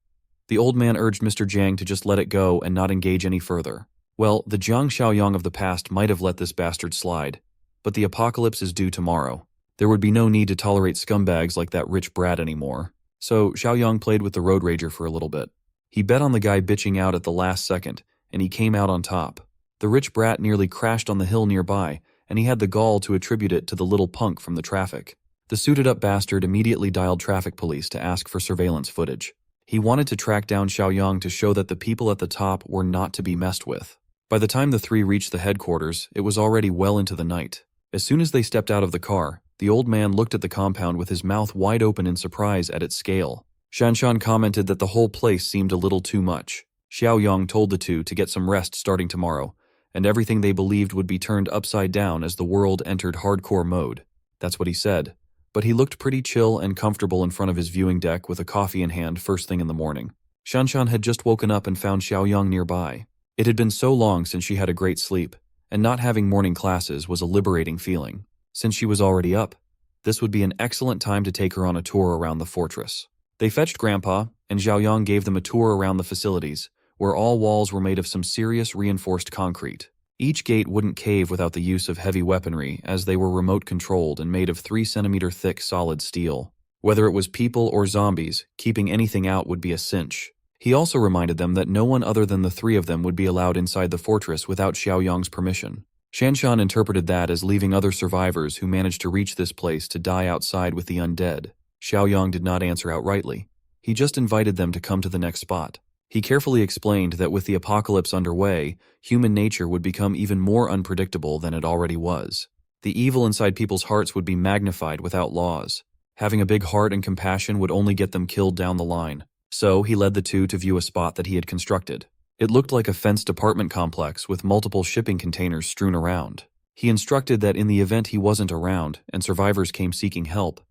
The old man urged Mr. Jiang to just let it go and not engage any further. Well, the Jiang Xiaoyong of the past might have let this bastard slide, but the apocalypse is due tomorrow. There would be no need to tolerate scumbags like that rich brat anymore. So Xiaoyong played with the road rager for a little bit. He bet on the guy bitching out at the last second, and he came out on top. The rich brat nearly crashed on the hill nearby, and he had the gall to attribute it to the little punk from the traffic. The suited-up bastard immediately dialed traffic police to ask for surveillance footage. He wanted to track down Xiaoyong to show that the people at the top were not to be messed with. By the time the three reached the headquarters, it was already well into the night. As soon as they stepped out of the car, the old man looked at the compound with his mouth wide open in surprise at its scale. Shanshan commented that the whole place seemed a little too much. Xiaoyong told the two to get some rest starting tomorrow, and everything they believed would be turned upside down as the world entered hardcore mode. That's what he said. But he looked pretty chill and comfortable in front of his viewing deck with a coffee in hand first thing in the morning. Shanshan had just woken up and found Xiaoyong nearby. It had been so long since she had a great sleep, and not having morning classes was a liberating feeling. Since she was already up, this would be an excellent time to take her on a tour around the fortress. They fetched Grandpa, and Xiaoyong gave them a tour around the facilities, where all walls were made of some serious reinforced concrete. Each gate wouldn't cave without the use of heavy weaponry, as they were remote-controlled and made of 3-centimeter thick solid steel. Whether it was people or zombies, keeping anything out would be a cinch. He also reminded them that no one other than the three of them would be allowed inside the fortress without Xiaoyong's permission. Shanshan interpreted that as leaving other survivors who managed to reach this place to die outside with the undead. Xiaoyong did not answer outrightly. He just invited them to come to the next spot. He carefully explained that with the apocalypse underway, human nature would become even more unpredictable than it already was. The evil inside people's hearts would be magnified without laws. Having a big heart and compassion would only get them killed down the line. So he led the two to view a spot that he had constructed. It looked like a fenced apartment complex with multiple shipping containers strewn around. He instructed that in the event he wasn't around and survivors came seeking help,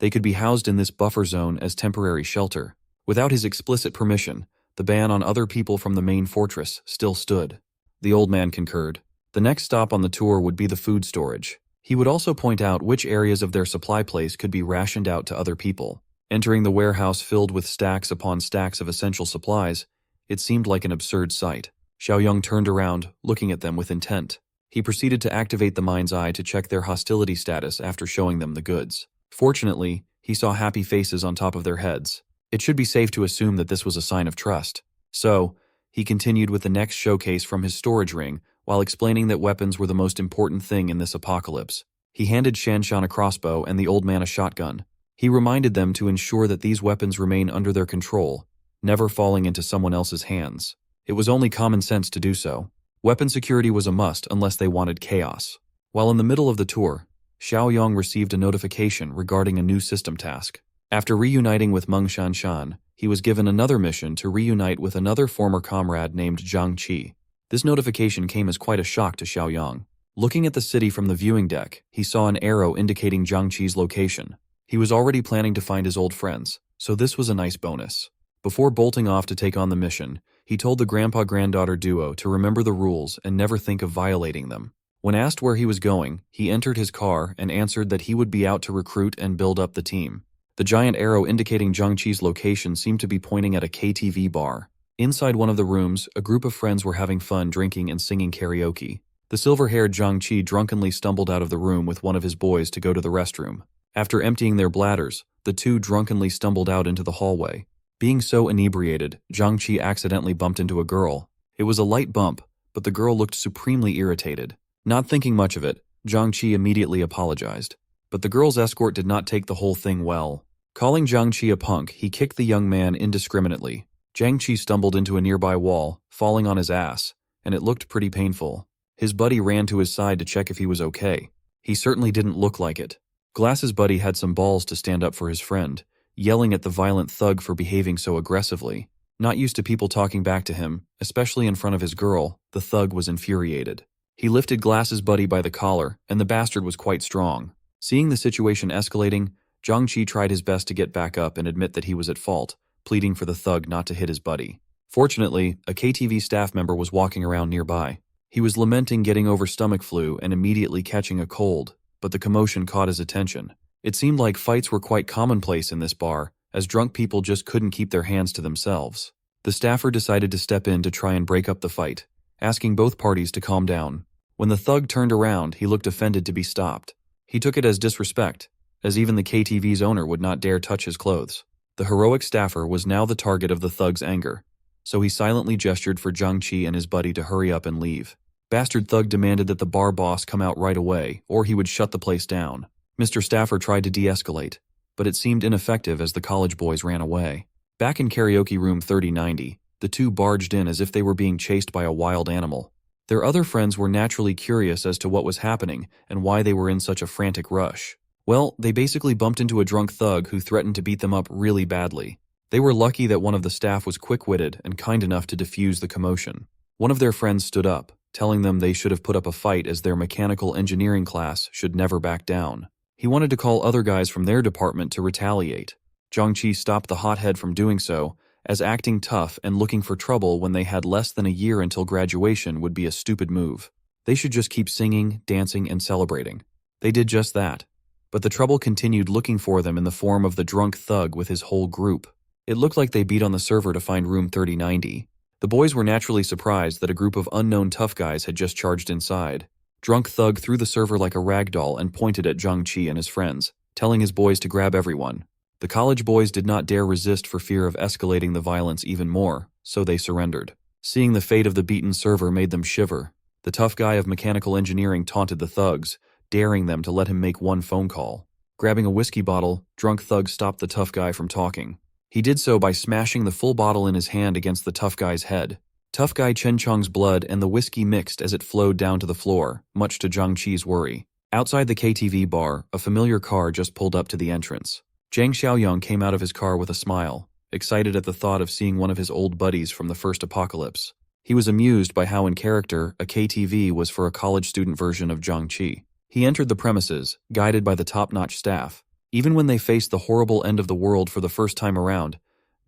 they could be housed in this buffer zone as temporary shelter. Without his explicit permission, the ban on other people from the main fortress still stood. The old man concurred. The next stop on the tour would be the food storage. He would also point out which areas of their supply place could be rationed out to other people. Entering the warehouse filled with stacks upon stacks of essential supplies, it seemed like an absurd sight. Xiaoyong turned around, looking at them with intent. He proceeded to activate the mind's eye to check their hostility status after showing them the goods. Fortunately, he saw happy faces on top of their heads. It should be safe to assume that this was a sign of trust. So, he continued with the next showcase from his storage ring, while explaining that weapons were the most important thing in this apocalypse. He handed Shanshan a crossbow and the old man a shotgun. He reminded them to ensure that these weapons remain under their control, never falling into someone else's hands. It was only common sense to do so. Weapon security was a must unless they wanted chaos. While in the middle of the tour, Xiaoyong received a notification regarding a new system task. After reuniting with Meng Shanshan, he was given another mission to reunite with another former comrade named Zhang Qi. This notification came as quite a shock to Xiaoyong. Looking at the city from the viewing deck, he saw an arrow indicating Zhang Qi's location. He was already planning to find his old friends, so this was a nice bonus. Before bolting off to take on the mission, he told the grandpa-granddaughter duo to remember the rules and never think of violating them. When asked where he was going, he entered his car and answered that he would be out to recruit and build up the team. The giant arrow indicating Zhang Qi's location seemed to be pointing at a KTV bar. Inside one of the rooms, a group of friends were having fun drinking and singing karaoke. The silver-haired Zhang Qi drunkenly stumbled out of the room with one of his boys to go to the restroom. After emptying their bladders, the two drunkenly stumbled out into the hallway. Being so inebriated, Zhang Qi accidentally bumped into a girl. It was a light bump, but the girl looked supremely irritated. Not thinking much of it, Zhang Qi immediately apologized. But the girl's escort did not take the whole thing well. Calling Zhang Qi a punk, he kicked the young man indiscriminately. Zhang Qi stumbled into a nearby wall, falling on his ass, and it looked pretty painful. His buddy ran to his side to check if he was okay. He certainly didn't look like it. Glass's buddy had some balls to stand up for his friend, yelling at the violent thug for behaving so aggressively. Not used to people talking back to him, especially in front of his girl, the thug was infuriated. He lifted Glass's buddy by the collar, and the bastard was quite strong. Seeing the situation escalating, Zhang Qi tried his best to get back up and admit that he was at fault, pleading for the thug not to hit his buddy. Fortunately, a KTV staff member was walking around nearby. He was lamenting getting over stomach flu and immediately catching a cold, but the commotion caught his attention. It seemed like fights were quite commonplace in this bar, as drunk people just couldn't keep their hands to themselves. The staffer decided to step in to try and break up the fight, asking both parties to calm down. When the thug turned around, he looked offended to be stopped. He took it as disrespect, as even the KTV's owner would not dare touch his clothes. The heroic staffer was now the target of the thug's anger, so he silently gestured for Zhang Qi and his buddy to hurry up and leave. Bastard thug demanded that the bar boss come out right away, or he would shut the place down. Mr. Staffer tried to de-escalate, but it seemed ineffective as the college boys ran away. Back in karaoke room 3090, the two barged in as if they were being chased by a wild animal. Their other friends were naturally curious as to what was happening and why they were in such a frantic rush. Well, they basically bumped into a drunk thug who threatened to beat them up really badly. They were lucky that one of the staff was quick-witted and kind enough to defuse the commotion. One of their friends stood up, telling them they should have put up a fight as their mechanical engineering class should never back down. He wanted to call other guys from their department to retaliate. Zhang Qi stopped the hothead from doing so, as acting tough and looking for trouble when they had less than a year until graduation would be a stupid move. They should just keep singing, dancing, and celebrating. They did just that. But the trouble continued looking for them in the form of the drunk thug with his whole group. It looked like they beat on the server to find room 3090. The boys were naturally surprised that a group of unknown tough guys had just charged inside. Drunk thug threw the server like a rag doll and pointed at Zhang Qi and his friends, telling his boys to grab everyone. The college boys did not dare resist for fear of escalating the violence even more, so they surrendered. Seeing the fate of the beaten server made them shiver. The tough guy of mechanical engineering taunted the thugs, daring them to let him make one phone call. Grabbing a whiskey bottle, drunk thug stopped the tough guy from talking. He did so by smashing the full bottle in his hand against the tough guy's head. Tough guy Chen Chong's blood and the whiskey mixed as it flowed down to the floor, much to Zhang Qi's worry. Outside the KTV bar, a familiar car just pulled up to the entrance. Zhang Xiaoyong came out of his car with a smile, excited at the thought of seeing one of his old buddies from the first apocalypse. He was amused by how in character, a KTV was for a college student version of Zhang Qi. He entered the premises, guided by the top-notch staff. Even when they faced the horrible end of the world for the first time around,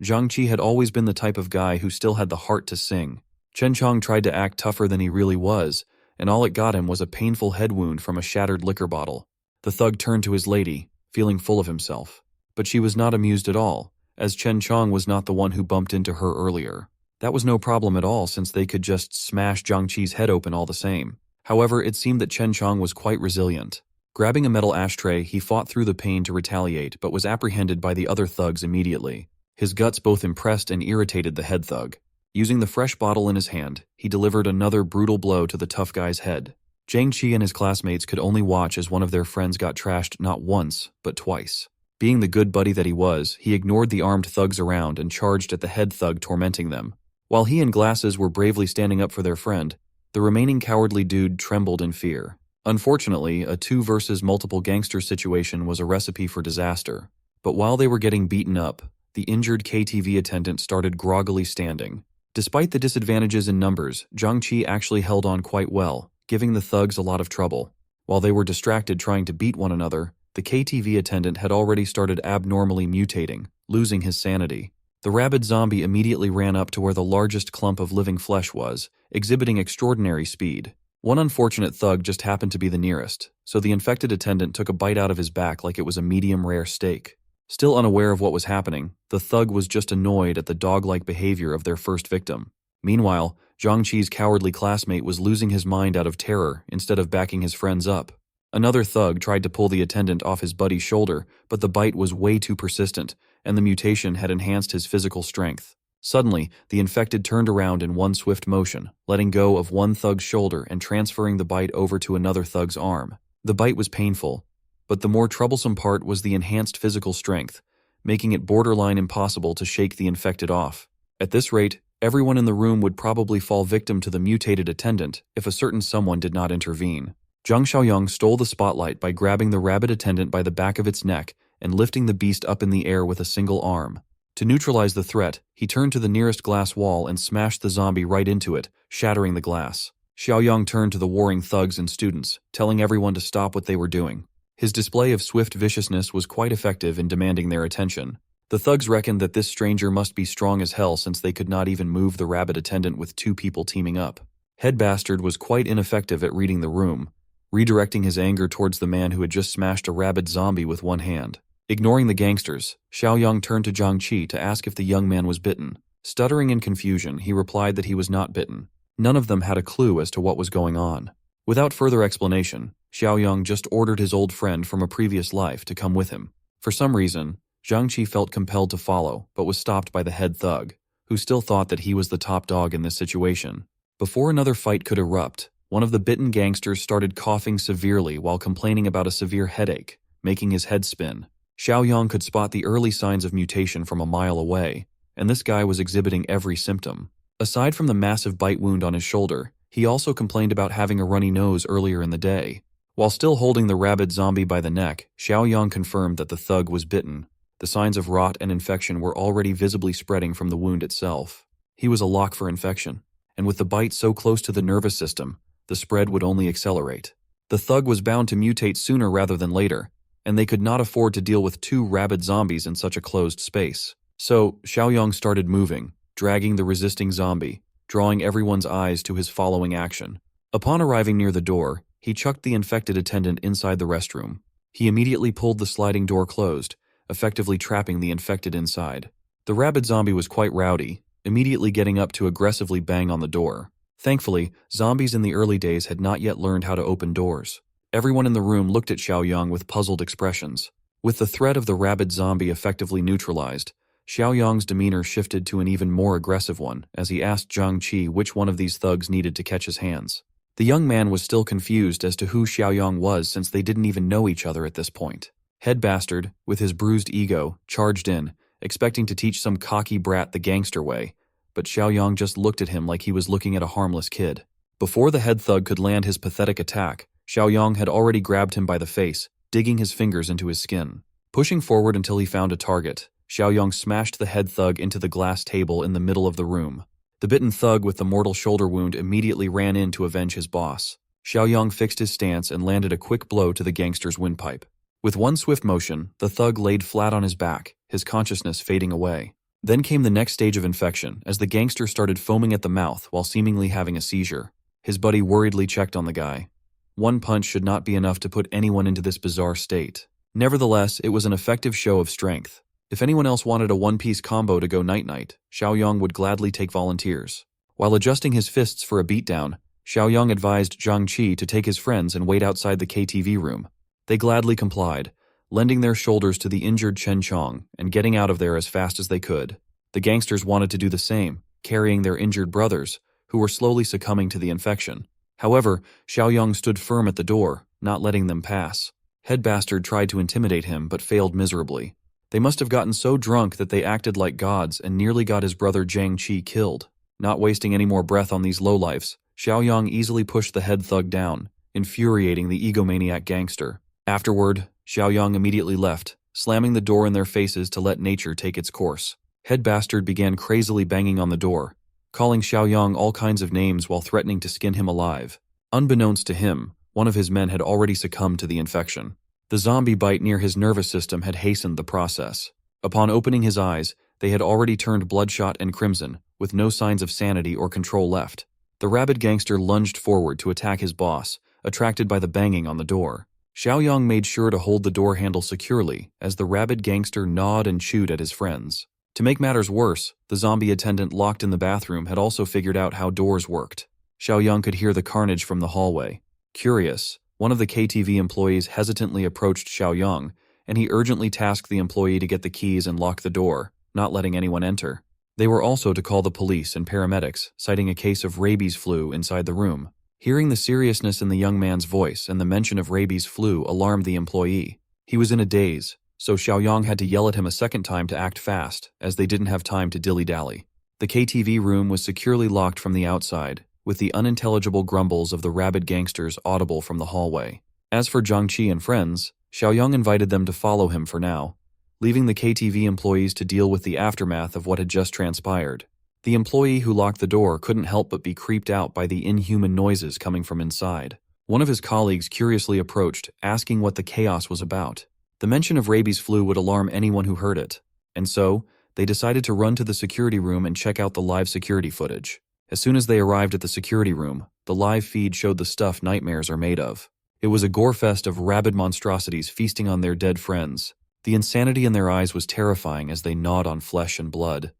Zhang Qi had always been the type of guy who still had the heart to sing. Chen Chong tried to act tougher than he really was, and all it got him was a painful head wound from a shattered liquor bottle. The thug turned to his lady, feeling full of himself. But she was not amused at all, as Chen Chong was not the one who bumped into her earlier. That was no problem at all since they could just smash Zhang Qi's head open all the same. However, it seemed that Chen Chong was quite resilient. Grabbing a metal ashtray, he fought through the pain to retaliate but was apprehended by the other thugs immediately. His guts both impressed and irritated the head thug. Using the fresh bottle in his hand, he delivered another brutal blow to the tough guy's head. Zhang Qi and his classmates could only watch as one of their friends got trashed not once, but twice. Being the good buddy that he was, he ignored the armed thugs around and charged at the head thug tormenting them. While he and Glasses were bravely standing up for their friend, The remaining cowardly dude trembled in fear. Unfortunately, a 2 versus multiple gangsters situation was a recipe for disaster. But while they were getting beaten up, the injured KTV attendant started groggily standing. Despite the disadvantages in numbers, Zhang Qi actually held on quite well, giving the thugs a lot of trouble. While they were distracted trying to beat one another, the KTV attendant had already started abnormally mutating, losing his sanity. The rabid zombie immediately ran up to where the largest clump of living flesh was, exhibiting extraordinary speed. One unfortunate thug just happened to be the nearest, so the infected attendant took a bite out of his back like it was a medium-rare steak. Still unaware of what was happening, the thug was just annoyed at the dog-like behavior of their first victim. Meanwhile, Zhang Qi's cowardly classmate was losing his mind out of terror instead of backing his friends up. Another thug tried to pull the attendant off his buddy's shoulder, but the bite was way too persistent, and the mutation had enhanced his physical strength. Suddenly, the infected turned around in one swift motion, letting go of one thug's shoulder and transferring the bite over to another thug's arm. The bite was painful, but the more troublesome part was the enhanced physical strength, making it borderline impossible to shake the infected off. At this rate, everyone in the room would probably fall victim to the mutated attendant if a certain someone did not intervene. Zhang Xiaoyang stole the spotlight by grabbing the rabid attendant by the back of its neck and lifting the beast up in the air with a single arm. To neutralize the threat, he turned to the nearest glass wall and smashed the zombie right into it, shattering the glass. Xiaoyang turned to the warring thugs and students, telling everyone to stop what they were doing. His display of swift viciousness was quite effective in demanding their attention. The thugs reckoned that this stranger must be strong as hell since they could not even move the rabid attendant with 2 people teaming up. Head Bastard was quite ineffective at reading the room, redirecting his anger towards the man who had just smashed a rabid zombie with one hand. Ignoring the gangsters, Xiaoyang turned to Zhang Qi to ask if the young man was bitten. Stuttering in confusion, he replied that he was not bitten. None of them had a clue as to what was going on. Without further explanation, Xiaoyang just ordered his old friend from a previous life to come with him. For some reason, Zhang Qi felt compelled to follow, but was stopped by the head thug, who still thought that he was the top dog in this situation. Before another fight could erupt, one of the bitten gangsters started coughing severely while complaining about a severe headache, making his head spin. Xiaoyang could spot the early signs of mutation from a mile away, and this guy was exhibiting every symptom. Aside from the massive bite wound on his shoulder, he also complained about having a runny nose earlier in the day. While still holding the rabid zombie by the neck, Xiaoyang confirmed that the thug was bitten. The signs of rot and infection were already visibly spreading from the wound itself. He was a lock for infection, and with the bite so close to the nervous system, the spread would only accelerate. The thug was bound to mutate sooner rather than later, and they could not afford to deal with 2 rabid zombies in such a closed space. So, Xiaoyang started moving, dragging the resisting zombie, drawing everyone's eyes to his following action. Upon arriving near the door, he chucked the infected attendant inside the restroom. He immediately pulled the sliding door closed, effectively trapping the infected inside. The rabid zombie was quite rowdy, immediately getting up to aggressively bang on the door. Thankfully, zombies in the early days had not yet learned how to open doors. Everyone in the room looked at Xiaoyang with puzzled expressions. With the threat of the rabid zombie effectively neutralized, Xiaoyang's demeanor shifted to an even more aggressive one as he asked Zhang Qi which one of these thugs needed to catch his hands. The young man was still confused as to who Xiaoyang was since they didn't even know each other at this point. Head Bastard, with his bruised ego, charged in, expecting to teach some cocky brat the gangster way, but Xiaoyang just looked at him like he was looking at a harmless kid. Before the head thug could land his pathetic attack, Xiaoyang had already grabbed him by the face, digging his fingers into his skin. Pushing forward until he found a target, Xiaoyang smashed the head thug into the glass table in the middle of the room. The bitten thug with the mortal shoulder wound immediately ran in to avenge his boss. Xiaoyang fixed his stance and landed a quick blow to the gangster's windpipe. With one swift motion, the thug laid flat on his back, his consciousness fading away. Then came the next stage of infection, as the gangster started foaming at the mouth while seemingly having a seizure. His buddy worriedly checked on the guy. One punch should not be enough to put anyone into this bizarre state. Nevertheless, it was an effective show of strength. If anyone else wanted a one-piece combo to go night-night, Xiaoyang would gladly take volunteers. While adjusting his fists for a beatdown, Xiaoyang advised Zhang Qi to take his friends and wait outside the KTV room. They gladly complied, lending their shoulders to the injured Chen Chong and getting out of there as fast as they could. The gangsters wanted to do the same, carrying their injured brothers, who were slowly succumbing to the infection. However, Xiaoyang stood firm at the door, not letting them pass. Head Bastard tried to intimidate him but failed miserably. They must have gotten so drunk that they acted like gods and nearly got his brother Zhang Qi killed. Not wasting any more breath on these lowlifes, Xiaoyang easily pushed the head thug down, infuriating the egomaniac gangster. Afterward, Xiaoyang immediately left, slamming the door in their faces to let nature take its course. Head Bastard began crazily banging on the door, calling Xiaoyang all kinds of names while threatening to skin him alive. Unbeknownst to him, one of his men had already succumbed to the infection. The zombie bite near his nervous system had hastened the process. Upon opening his eyes, they had already turned bloodshot and crimson, with no signs of sanity or control left. The rabid gangster lunged forward to attack his boss, attracted by the banging on the door. Xiaoyang made sure to hold the door handle securely as the rabid gangster gnawed and chewed at his friends. To make matters worse, the zombie attendant locked in the bathroom had also figured out how doors worked. Xiaoyang could hear the carnage from the hallway. Curious, one of the KTV employees hesitantly approached Xiaoyang, and he urgently tasked the employee to get the keys and lock the door, not letting anyone enter. They were also to call the police and paramedics, citing a case of rabies flu inside the room. Hearing the seriousness in the young man's voice and the mention of rabies flu alarmed the employee. He was in a daze, so Xiaoyang had to yell at him a second time to act fast, as they didn't have time to dilly-dally. The KTV room was securely locked from the outside, with the unintelligible grumbles of the rabid gangsters audible from the hallway. As for Zhangqi and friends, Xiaoyang invited them to follow him for now, leaving the KTV employees to deal with the aftermath of what had just transpired. The employee who locked the door couldn't help but be creeped out by the inhuman noises coming from inside. One of his colleagues curiously approached, asking what the chaos was about. The mention of rabies flu would alarm anyone who heard it, and so, they decided to run to the security room and check out the live security footage. As soon as they arrived at the security room, the live feed showed the stuff nightmares are made of. It was a gore fest of rabid monstrosities feasting on their dead friends. The insanity in their eyes was terrifying as they gnawed on flesh and blood.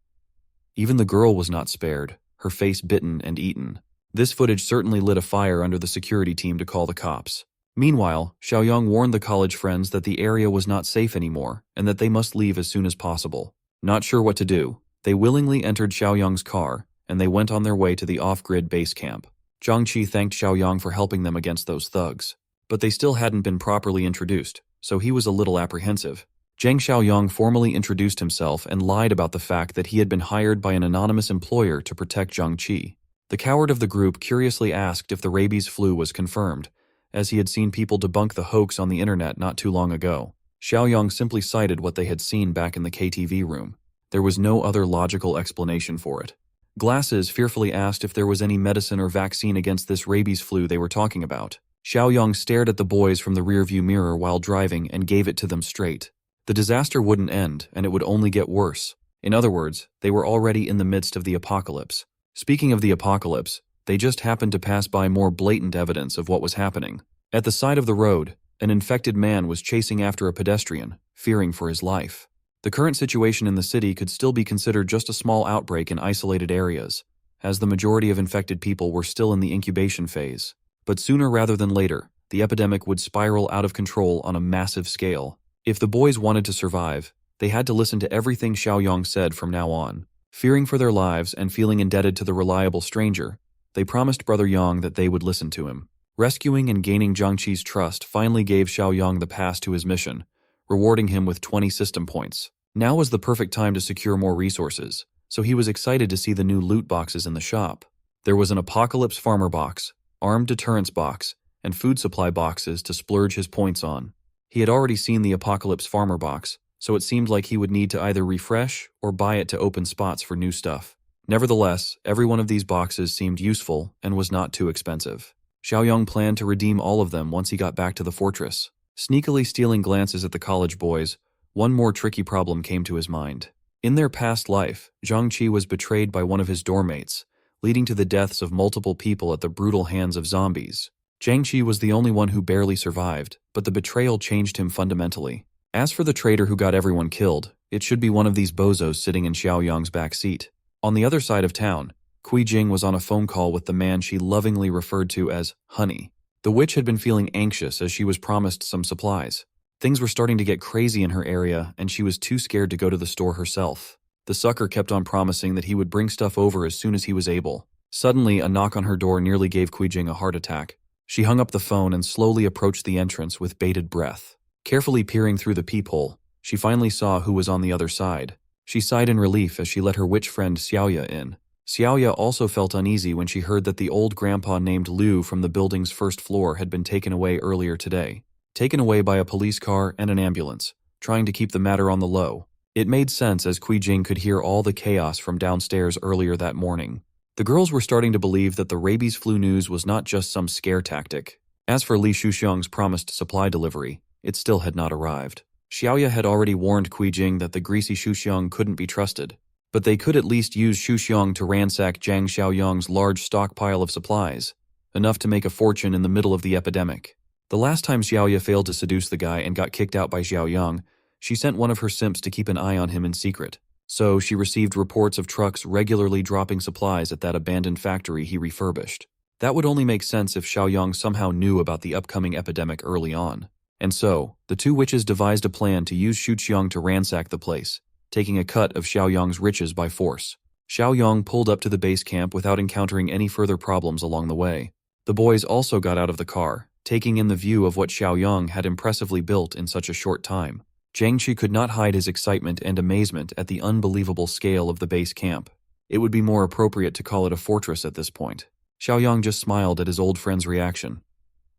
Even the girl was not spared, her face bitten and eaten. This footage certainly lit a fire under the security team to call the cops. Meanwhile, Xiaoyang warned the college friends that the area was not safe anymore and that they must leave as soon as possible. Not sure what to do, they willingly entered Xiaoyang's car, and they went on their way to the off-grid base camp. Zhangqi thanked Xiaoyang for helping them against those thugs. But they still hadn't been properly introduced, so he was a little apprehensive. Zhang Xiaoyang formally introduced himself and lied about the fact that he had been hired by an anonymous employer to protect Zhangqi. The coward of the group curiously asked if the rabies flu was confirmed, as he had seen people debunk the hoax on the internet not too long ago. Xiaoyang simply cited what they had seen back in the KTV room. There was no other logical explanation for it. Glasses fearfully asked if there was any medicine or vaccine against this rabies flu they were talking about. Xiaoyang stared at the boys from the rearview mirror while driving and gave it to them straight. The disaster wouldn't end, and it would only get worse. In other words, they were already in the midst of the apocalypse. Speaking of the apocalypse, they just happened to pass by more blatant evidence of what was happening. At the side of the road, an infected man was chasing after a pedestrian, fearing for his life. The current situation in the city could still be considered just a small outbreak in isolated areas, as the majority of infected people were still in the incubation phase. But sooner rather than later, the epidemic would spiral out of control on a massive scale. If the boys wanted to survive, they had to listen to everything Xiaoyang said from now on. Fearing for their lives and feeling indebted to the reliable stranger, they promised Brother Yang that they would listen to him. Rescuing and gaining Zhangqi's trust finally gave Xiaoyang the pass to his mission, rewarding him with 20 system points. Now was the perfect time to secure more resources, so he was excited to see the new loot boxes in the shop. There was an Apocalypse Farmer box, Armed Deterrence box, and food supply boxes to splurge his points on. He had already seen the Apocalypse Farmer box, so it seemed like he would need to either refresh or buy it to open spots for new stuff. Nevertheless, every one of these boxes seemed useful and was not too expensive. Xiaoyang planned to redeem all of them once he got back to the fortress. Sneakily stealing glances at the college boys, one more tricky problem came to his mind. In their past life, Zhangqi was betrayed by one of his doormates, leading to the deaths of multiple people at the brutal hands of zombies. Zhangqi was the only one who barely survived, but the betrayal changed him fundamentally. As for the traitor who got everyone killed, it should be one of these bozos sitting in Xiaoyang's back seat. On the other side of town, Kui Jing was on a phone call with the man she lovingly referred to as Honey. The witch had been feeling anxious as she was promised some supplies. Things were starting to get crazy in her area, and she was too scared to go to the store herself. The sucker kept on promising that he would bring stuff over as soon as he was able. Suddenly, a knock on her door nearly gave Kui Jing a heart attack. She hung up the phone and slowly approached the entrance with bated breath. Carefully peering through the peephole, she finally saw who was on the other side. She sighed in relief as she let her witch friend Xiaoya in. Xiaoya also felt uneasy when she heard that the old grandpa named Liu from the building's first floor had been taken away earlier today. Taken away by a police car and an ambulance, trying to keep the matter on the low. It made sense as Jing could hear all the chaos from downstairs earlier that morning. The girls were starting to believe that the rabies flu news was not just some scare tactic. As for Li Shuxiang's promised supply delivery, it still had not arrived. Xiaoya had already warned Jing that the greasy Shuxiang couldn't be trusted, but they could at least use Shuxiang to ransack Zhang Xiaoyang's large stockpile of supplies, enough to make a fortune in the middle of the epidemic. The last time Xiaoya failed to seduce the guy and got kicked out by Xiaoyang, she sent one of her simps to keep an eye on him in secret. So she received reports of trucks regularly dropping supplies at that abandoned factory he refurbished. That would only make sense if Xiaoyang somehow knew about the upcoming epidemic early on. And so, the two witches devised a plan to use Shuxiang to ransack the place, taking a cut of Xiaoyang's riches by force. Xiaoyang pulled up to the base camp without encountering any further problems along the way. The boys also got out of the car, taking in the view of what Xiaoyang had impressively built in such a short time. Jiangqi could not hide his excitement and amazement at the unbelievable scale of the base camp. It would be more appropriate to call it a fortress at this point. Xiaoyang just smiled at his old friend's reaction.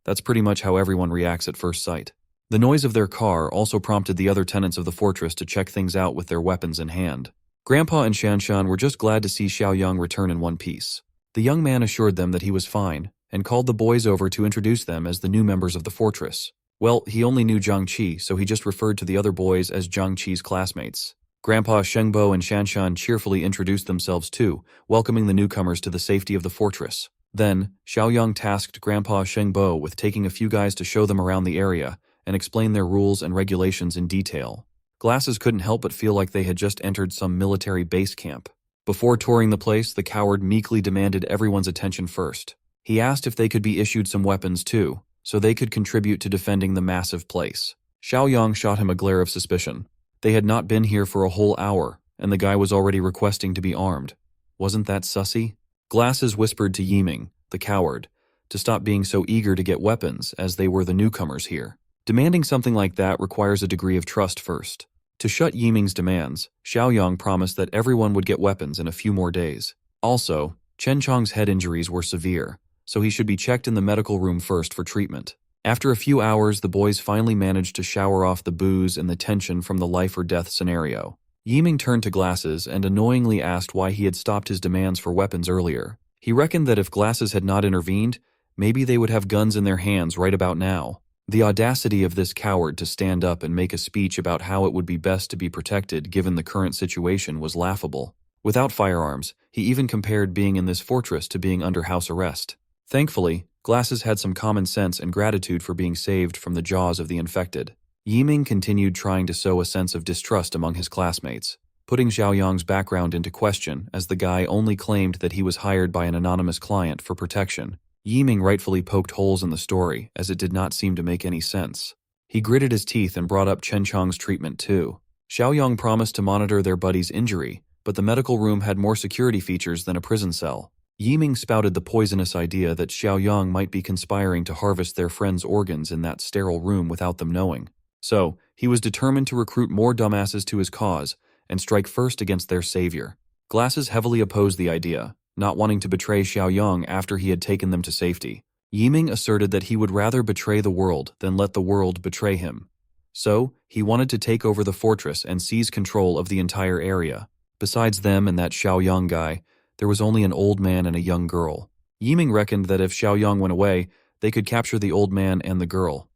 That's pretty much how everyone reacts at first sight. The noise of their car also prompted the other tenants of the fortress to check things out with their weapons in hand. Grandpa and Shanshan were just glad to see Xiaoyang return in one piece. The young man assured them that he was fine, and called the boys over to introduce them as the new members of the fortress. Well, he only knew Jiangqi, so he just referred to the other boys as Jiangqi's classmates. Grandpa Shengbo and Shanshan cheerfully introduced themselves too, welcoming the newcomers to the safety of the fortress. Then, Xiaoyang tasked Grandpa Shengbo with taking a few guys to show them around the area and explain their rules and regulations in detail. Glasses couldn't help but feel like they had just entered some military base camp. Before touring the place, the coward meekly demanded everyone's attention first. He asked if they could be issued some weapons too, so they could contribute to defending the massive place. Xiaoyang shot him a glare of suspicion. They had not been here for a whole hour, and the guy was already requesting to be armed. Wasn't that sussy? Glasses whispered to Yiming, the coward, to stop being so eager to get weapons as they were the newcomers here. Demanding something like that requires a degree of trust first. To shut Yiming's demands, Xiaoyang promised that everyone would get weapons in a few more days. Also, Chen Chong's head injuries were severe, so he should be checked in the medical room first for treatment. After a few hours, the boys finally managed to shower off the booze and the tension from the life or death scenario. Yiming turned to Glasses and annoyingly asked why he had stopped his demands for weapons earlier. He reckoned that if Glasses had not intervened, maybe they would have guns in their hands right about now. The audacity of this coward to stand up and make a speech about how it would be best to be protected given the current situation was laughable. Without firearms, he even compared being in this fortress to being under house arrest. Thankfully, Glasses had some common sense and gratitude for being saved from the jaws of the infected. Yiming continued trying to sow a sense of distrust among his classmates, putting Xiaoyang's background into question as the guy only claimed that he was hired by an anonymous client for protection. Yiming rightfully poked holes in the story, as it did not seem to make any sense. He gritted his teeth and brought up Chen Chong's treatment too. Xiaoyang promised to monitor their buddy's injury, but the medical room had more security features than a prison cell. Yiming spouted the poisonous idea that Xiaoyang might be conspiring to harvest their friend's organs in that sterile room without them knowing. So, he was determined to recruit more dumbasses to his cause and strike first against their savior. Glasses heavily opposed the idea, not wanting to betray Xiaoyang after he had taken them to safety. Yiming asserted that he would rather betray the world than let the world betray him. So, he wanted to take over the fortress and seize control of the entire area. Besides them and that Xiaoyang guy, there was only an old man and a young girl. Yiming reckoned that if Xiaoyang went away, they could capture the old man and the girl.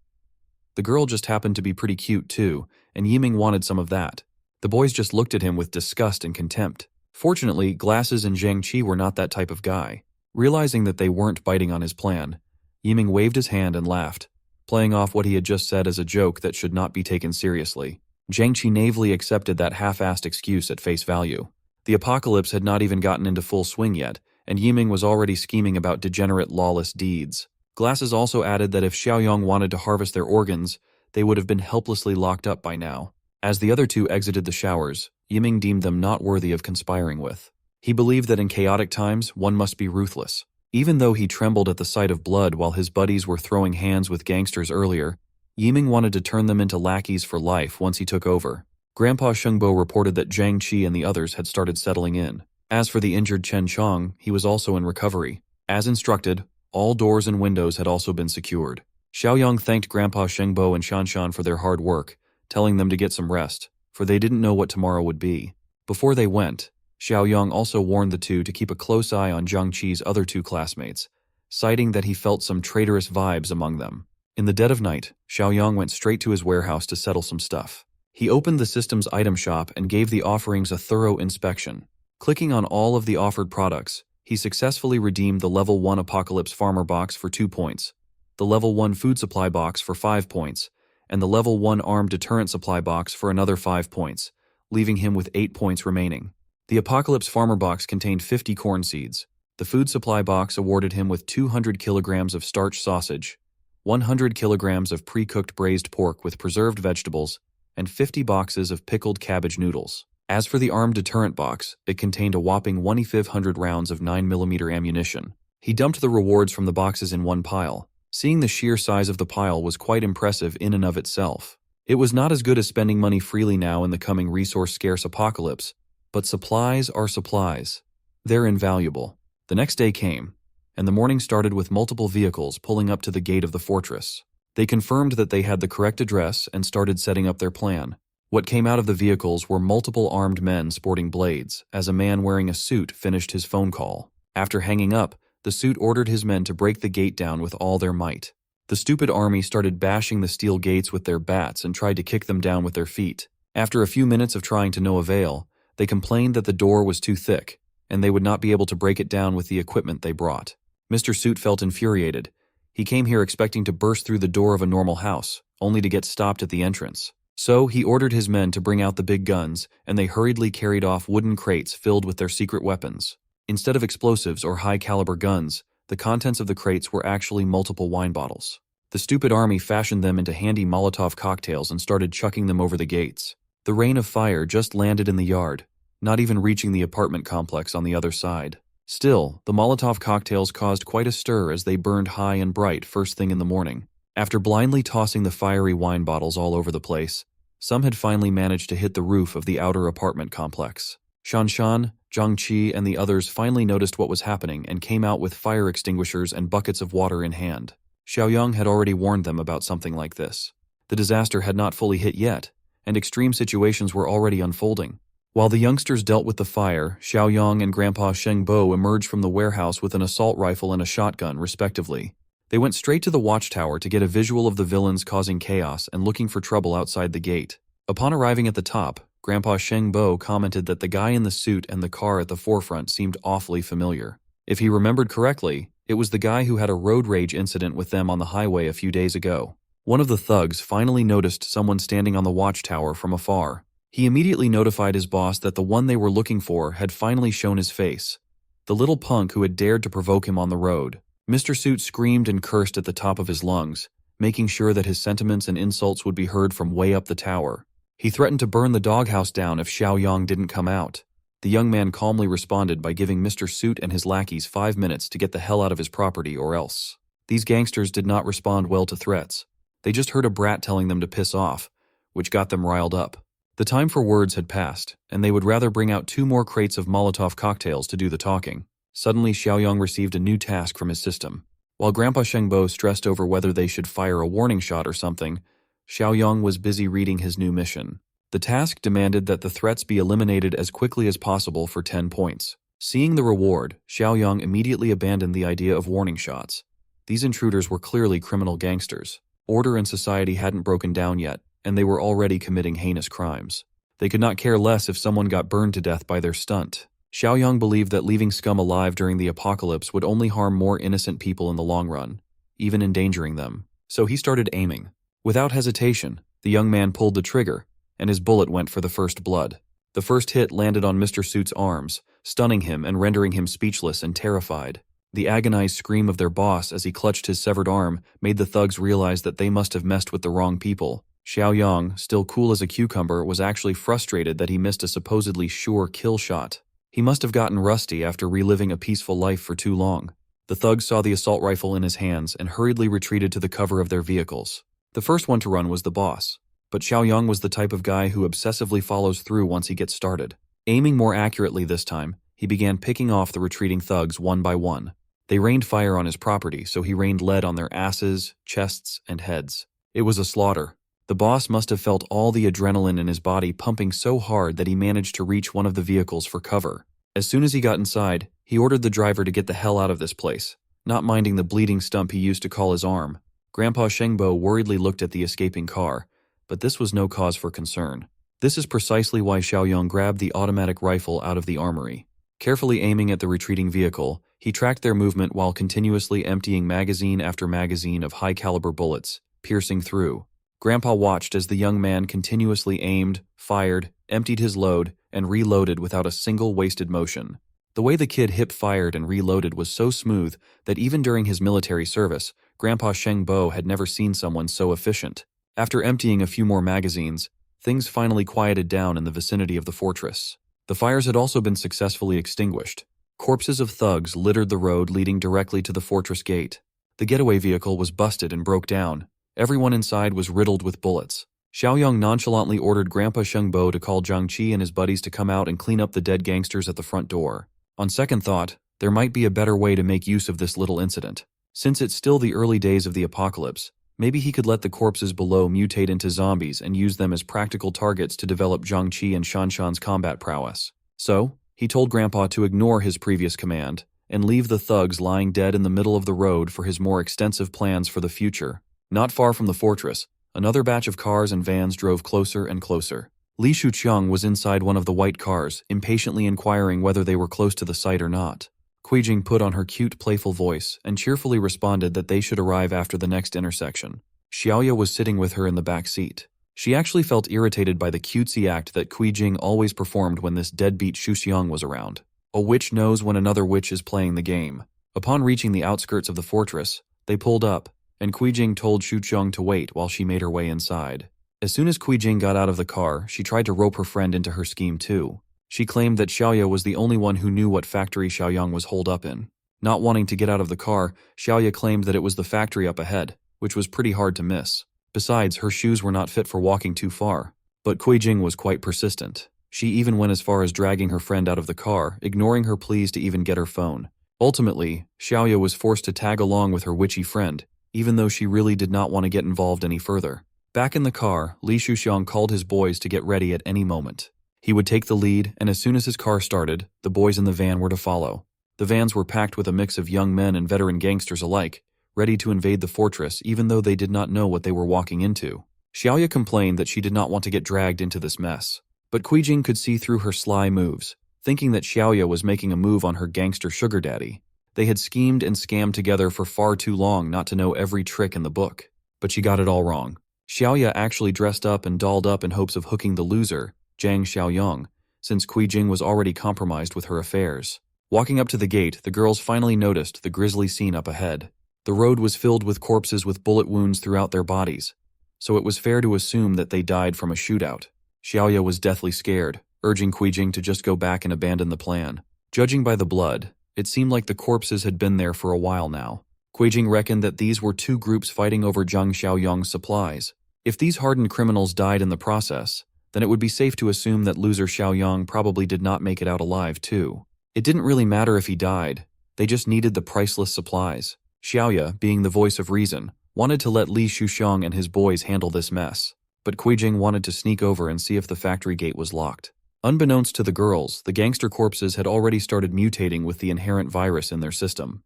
The girl just happened to be pretty cute too, and Yiming wanted some of that. The boys just looked at him with disgust and contempt. Fortunately, Glasses and Jiangqi were not that type of guy. Realizing that they weren't biting on his plan, Yiming waved his hand and laughed, playing off what he had just said as a joke that should not be taken seriously. Jiangqi naively accepted that half-assed excuse at face value. The apocalypse had not even gotten into full swing yet, and Yiming was already scheming about degenerate lawless deeds. Glasses also added that if Xiaoyang wanted to harvest their organs, they would have been helplessly locked up by now. As the other two exited the showers, Yiming deemed them not worthy of conspiring with. He believed that in chaotic times, one must be ruthless. Even though he trembled at the sight of blood while his buddies were throwing hands with gangsters earlier, Yiming wanted to turn them into lackeys for life once he took over. Grandpa Shengbo reported that Jiangqi and the others had started settling in. As for the injured Chen Chong, he was also in recovery. As instructed, all doors and windows had also been secured. Xiaoyang thanked Grandpa Shengbo and Shanshan for their hard work, telling them to get some rest, for they didn't know what tomorrow would be. Before they went, Xiaoyang also warned the two to keep a close eye on Zhang Qi's other two classmates, citing that he felt some traitorous vibes among them. In the dead of night, Xiaoyang went straight to his warehouse to settle some stuff. He opened the system's item shop and gave the offerings a thorough inspection. Clicking on all of the offered products, he successfully redeemed the Level 1 Apocalypse Farmer box for 2 points, the Level 1 Food Supply box for 5 points, and the Level 1 Armed Deterrent Supply box for another 5 points, leaving him with 8 points remaining. The Apocalypse Farmer box contained 50 corn seeds. The Food Supply box awarded him with 200 kilograms of starch sausage, 100 kilograms of pre-cooked braised pork with preserved vegetables, and 50 boxes of pickled cabbage noodles. As for the Armed Deterrent box, it contained a whopping 1,500 rounds of 9mm ammunition. He dumped the rewards from the boxes in one pile. Seeing the sheer size of the pile was quite impressive in and of itself. It was not as good as spending money freely now in the coming resource-scarce apocalypse, but supplies are supplies. They're invaluable. The next day came, and the morning started with multiple vehicles pulling up to the gate of the fortress. They confirmed that they had the correct address and started setting up their plan. What came out of the vehicles were multiple armed men sporting blades, as a man wearing a suit finished his phone call. After hanging up, the suit ordered his men to break the gate down with all their might. The stupid army started bashing the steel gates with their bats and tried to kick them down with their feet. After a few minutes of trying to no avail, they complained that the door was too thick, and they would not be able to break it down with the equipment they brought. Mr. Suit felt infuriated. He came here expecting to burst through the door of a normal house, only to get stopped at the entrance. So he ordered his men to bring out the big guns, and they hurriedly carried off wooden crates filled with their secret weapons. Instead of explosives or high-caliber guns, the contents of the crates were actually multiple wine bottles. The stupid army fashioned them into handy Molotov cocktails and started chucking them over the gates. The rain of fire just landed in the yard, not even reaching the apartment complex on the other side. Still, the Molotov cocktails caused quite a stir as they burned high and bright first thing in the morning. After blindly tossing the fiery wine bottles all over the place, some had finally managed to hit the roof of the outer apartment complex. Shanshan, Zhang Qi, and the others finally noticed what was happening and came out with fire extinguishers and buckets of water in hand. Xiaoyang had already warned them about something like this. The disaster had not fully hit yet, and extreme situations were already unfolding. While the youngsters dealt with the fire, Xiaoyang and Grandpa Shengbo emerged from the warehouse with an assault rifle and a shotgun, respectively. They went straight to the watchtower to get a visual of the villains causing chaos and looking for trouble outside the gate. Upon arriving at the top, Grandpa Shengbo commented that the guy in the suit and the car at the forefront seemed awfully familiar. If he remembered correctly, it was the guy who had a road rage incident with them on the highway a few days ago. One of the thugs finally noticed someone standing on the watchtower from afar. He immediately notified his boss that the one they were looking for had finally shown his face. The little punk who had dared to provoke him on the road. Mr. Suit screamed and cursed at the top of his lungs, making sure that his sentiments and insults would be heard from way up the tower. He threatened to burn the doghouse down if Xiaoyang didn't come out. The young man calmly responded by giving Mr. Suit and his lackeys 5 minutes to get the hell out of his property or else. These gangsters did not respond well to threats. They just heard a brat telling them to piss off, which got them riled up. The time for words had passed, and they would rather bring out 2 more crates of Molotov cocktails to do the talking. Suddenly, Xiaoyang received a new task from his system. While Grandpa Shengbo stressed over whether they should fire a warning shot or something, Xiaoyang was busy reading his new mission. The task demanded that the threats be eliminated as quickly as possible for 10 points. Seeing the reward, Xiaoyang immediately abandoned the idea of warning shots. These intruders were clearly criminal gangsters. Order in society hadn't broken down yet, and they were already committing heinous crimes. They could not care less if someone got burned to death by their stunt. Xiaoyang believed that leaving scum alive during the apocalypse would only harm more innocent people in the long run, even endangering them. So he started aiming. Without hesitation, the young man pulled the trigger, and his bullet went for the first blood. The first hit landed on Mr. Suit's arms, stunning him and rendering him speechless and terrified. The agonized scream of their boss as he clutched his severed arm made the thugs realize that they must have messed with the wrong people. Xiaoyang, still cool as a cucumber, was actually frustrated that he missed a supposedly sure kill shot. He must have gotten rusty after reliving a peaceful life for too long. The thugs saw the assault rifle in his hands and hurriedly retreated to the cover of their vehicles. The first one to run was the boss, but Xiaoyang was the type of guy who obsessively follows through once he gets started. Aiming more accurately this time, he began picking off the retreating thugs one by one. They rained fire on his property, so he rained lead on their asses, chests, and heads. It was a slaughter. The boss must have felt all the adrenaline in his body pumping so hard that he managed to reach one of the vehicles for cover. As soon as he got inside, he ordered the driver to get the hell out of this place, not minding the bleeding stump he used to call his arm. Grandpa Shengbo worriedly looked at the escaping car, but this was no cause for concern. This is precisely why Xiaoyong grabbed the automatic rifle out of the armory. Carefully aiming at the retreating vehicle, he tracked their movement while continuously emptying magazine after magazine of high-caliber bullets, piercing through. Grandpa watched as the young man continuously aimed, fired, emptied his load, and reloaded without a single wasted motion. The way the kid hip-fired and reloaded was so smooth that even during his military service, Grandpa Shengbo had never seen someone so efficient. After emptying a few more magazines, things finally quieted down in the vicinity of the fortress. The fires had also been successfully extinguished. Corpses of thugs littered the road leading directly to the fortress gate. The getaway vehicle was busted and broke down. Everyone inside was riddled with bullets. Xiaoyong nonchalantly ordered Grandpa Shengbo to call Zhang Qi and his buddies to come out and clean up the dead gangsters at the front door. On second thought, there might be a better way to make use of this little incident. Since it's still the early days of the apocalypse, maybe he could let the corpses below mutate into zombies and use them as practical targets to develop Zhang Qi and Shanshan's combat prowess. So, he told Grandpa to ignore his previous command and leave the thugs lying dead in the middle of the road for his more extensive plans for the future. Not far from the fortress, another batch of cars and vans drove closer and closer. Li Shuqiang was inside one of the white cars, impatiently inquiring whether they were close to the site or not. Kuijing put on her cute, playful voice and cheerfully responded that they should arrive after the next intersection. Xiaoya was sitting with her in the back seat. She actually felt irritated by the cutesy act that Kuijing always performed when this deadbeat Shuqiang was around. A witch knows when another witch is playing the game. Upon reaching the outskirts of the fortress, they pulled up, and Kuijing told Shuqiang to wait while she made her way inside. As soon as Kuijing got out of the car, she tried to rope her friend into her scheme too. She claimed that Xiaoya was the only one who knew what factory Xiaoyang was holed up in. Not wanting to get out of the car, Xiaoya claimed that it was the factory up ahead, which was pretty hard to miss. Besides, her shoes were not fit for walking too far. But Kuijing was quite persistent. She even went as far as dragging her friend out of the car, ignoring her pleas to even get her phone. Ultimately, Xiaoya was forced to tag along with her witchy friend, even though she really did not want to get involved any further. Back in the car, Li Shuqiang called his boys to get ready at any moment. He would take the lead, and as soon as his car started, the boys in the van were to follow. The vans were packed with a mix of young men and veteran gangsters alike, ready to invade the fortress even though they did not know what they were walking into. Xiaoya complained that she did not want to get dragged into this mess. But Kuijing could see through her sly moves, thinking that Xiaoya was making a move on her gangster sugar daddy. They had schemed and scammed together for far too long not to know every trick in the book. But she got it all wrong. Xiaoya actually dressed up and dolled up in hopes of hooking the loser, Zhang Xiaoyong, since Kuijing was already compromised with her affairs. Walking up to the gate, the girls finally noticed the grisly scene up ahead. The road was filled with corpses with bullet wounds throughout their bodies, so it was fair to assume that they died from a shootout. Xiaoya was deathly scared, urging Kuijing to just go back and abandon the plan. Judging by the blood, it seemed like the corpses had been there for a while now. Kuijing reckoned that these were two groups fighting over Zhang Xiaoyong's supplies. If these hardened criminals died in the process, then it would be safe to assume that loser Xiaoyong probably did not make it out alive too. It didn't really matter if he died, they just needed the priceless supplies. Xiaoya, being the voice of reason, wanted to let Li Shuqiang and his boys handle this mess, but Kuijing wanted to sneak over and see if the factory gate was locked. Unbeknownst to the girls, the gangster corpses had already started mutating with the inherent virus in their system.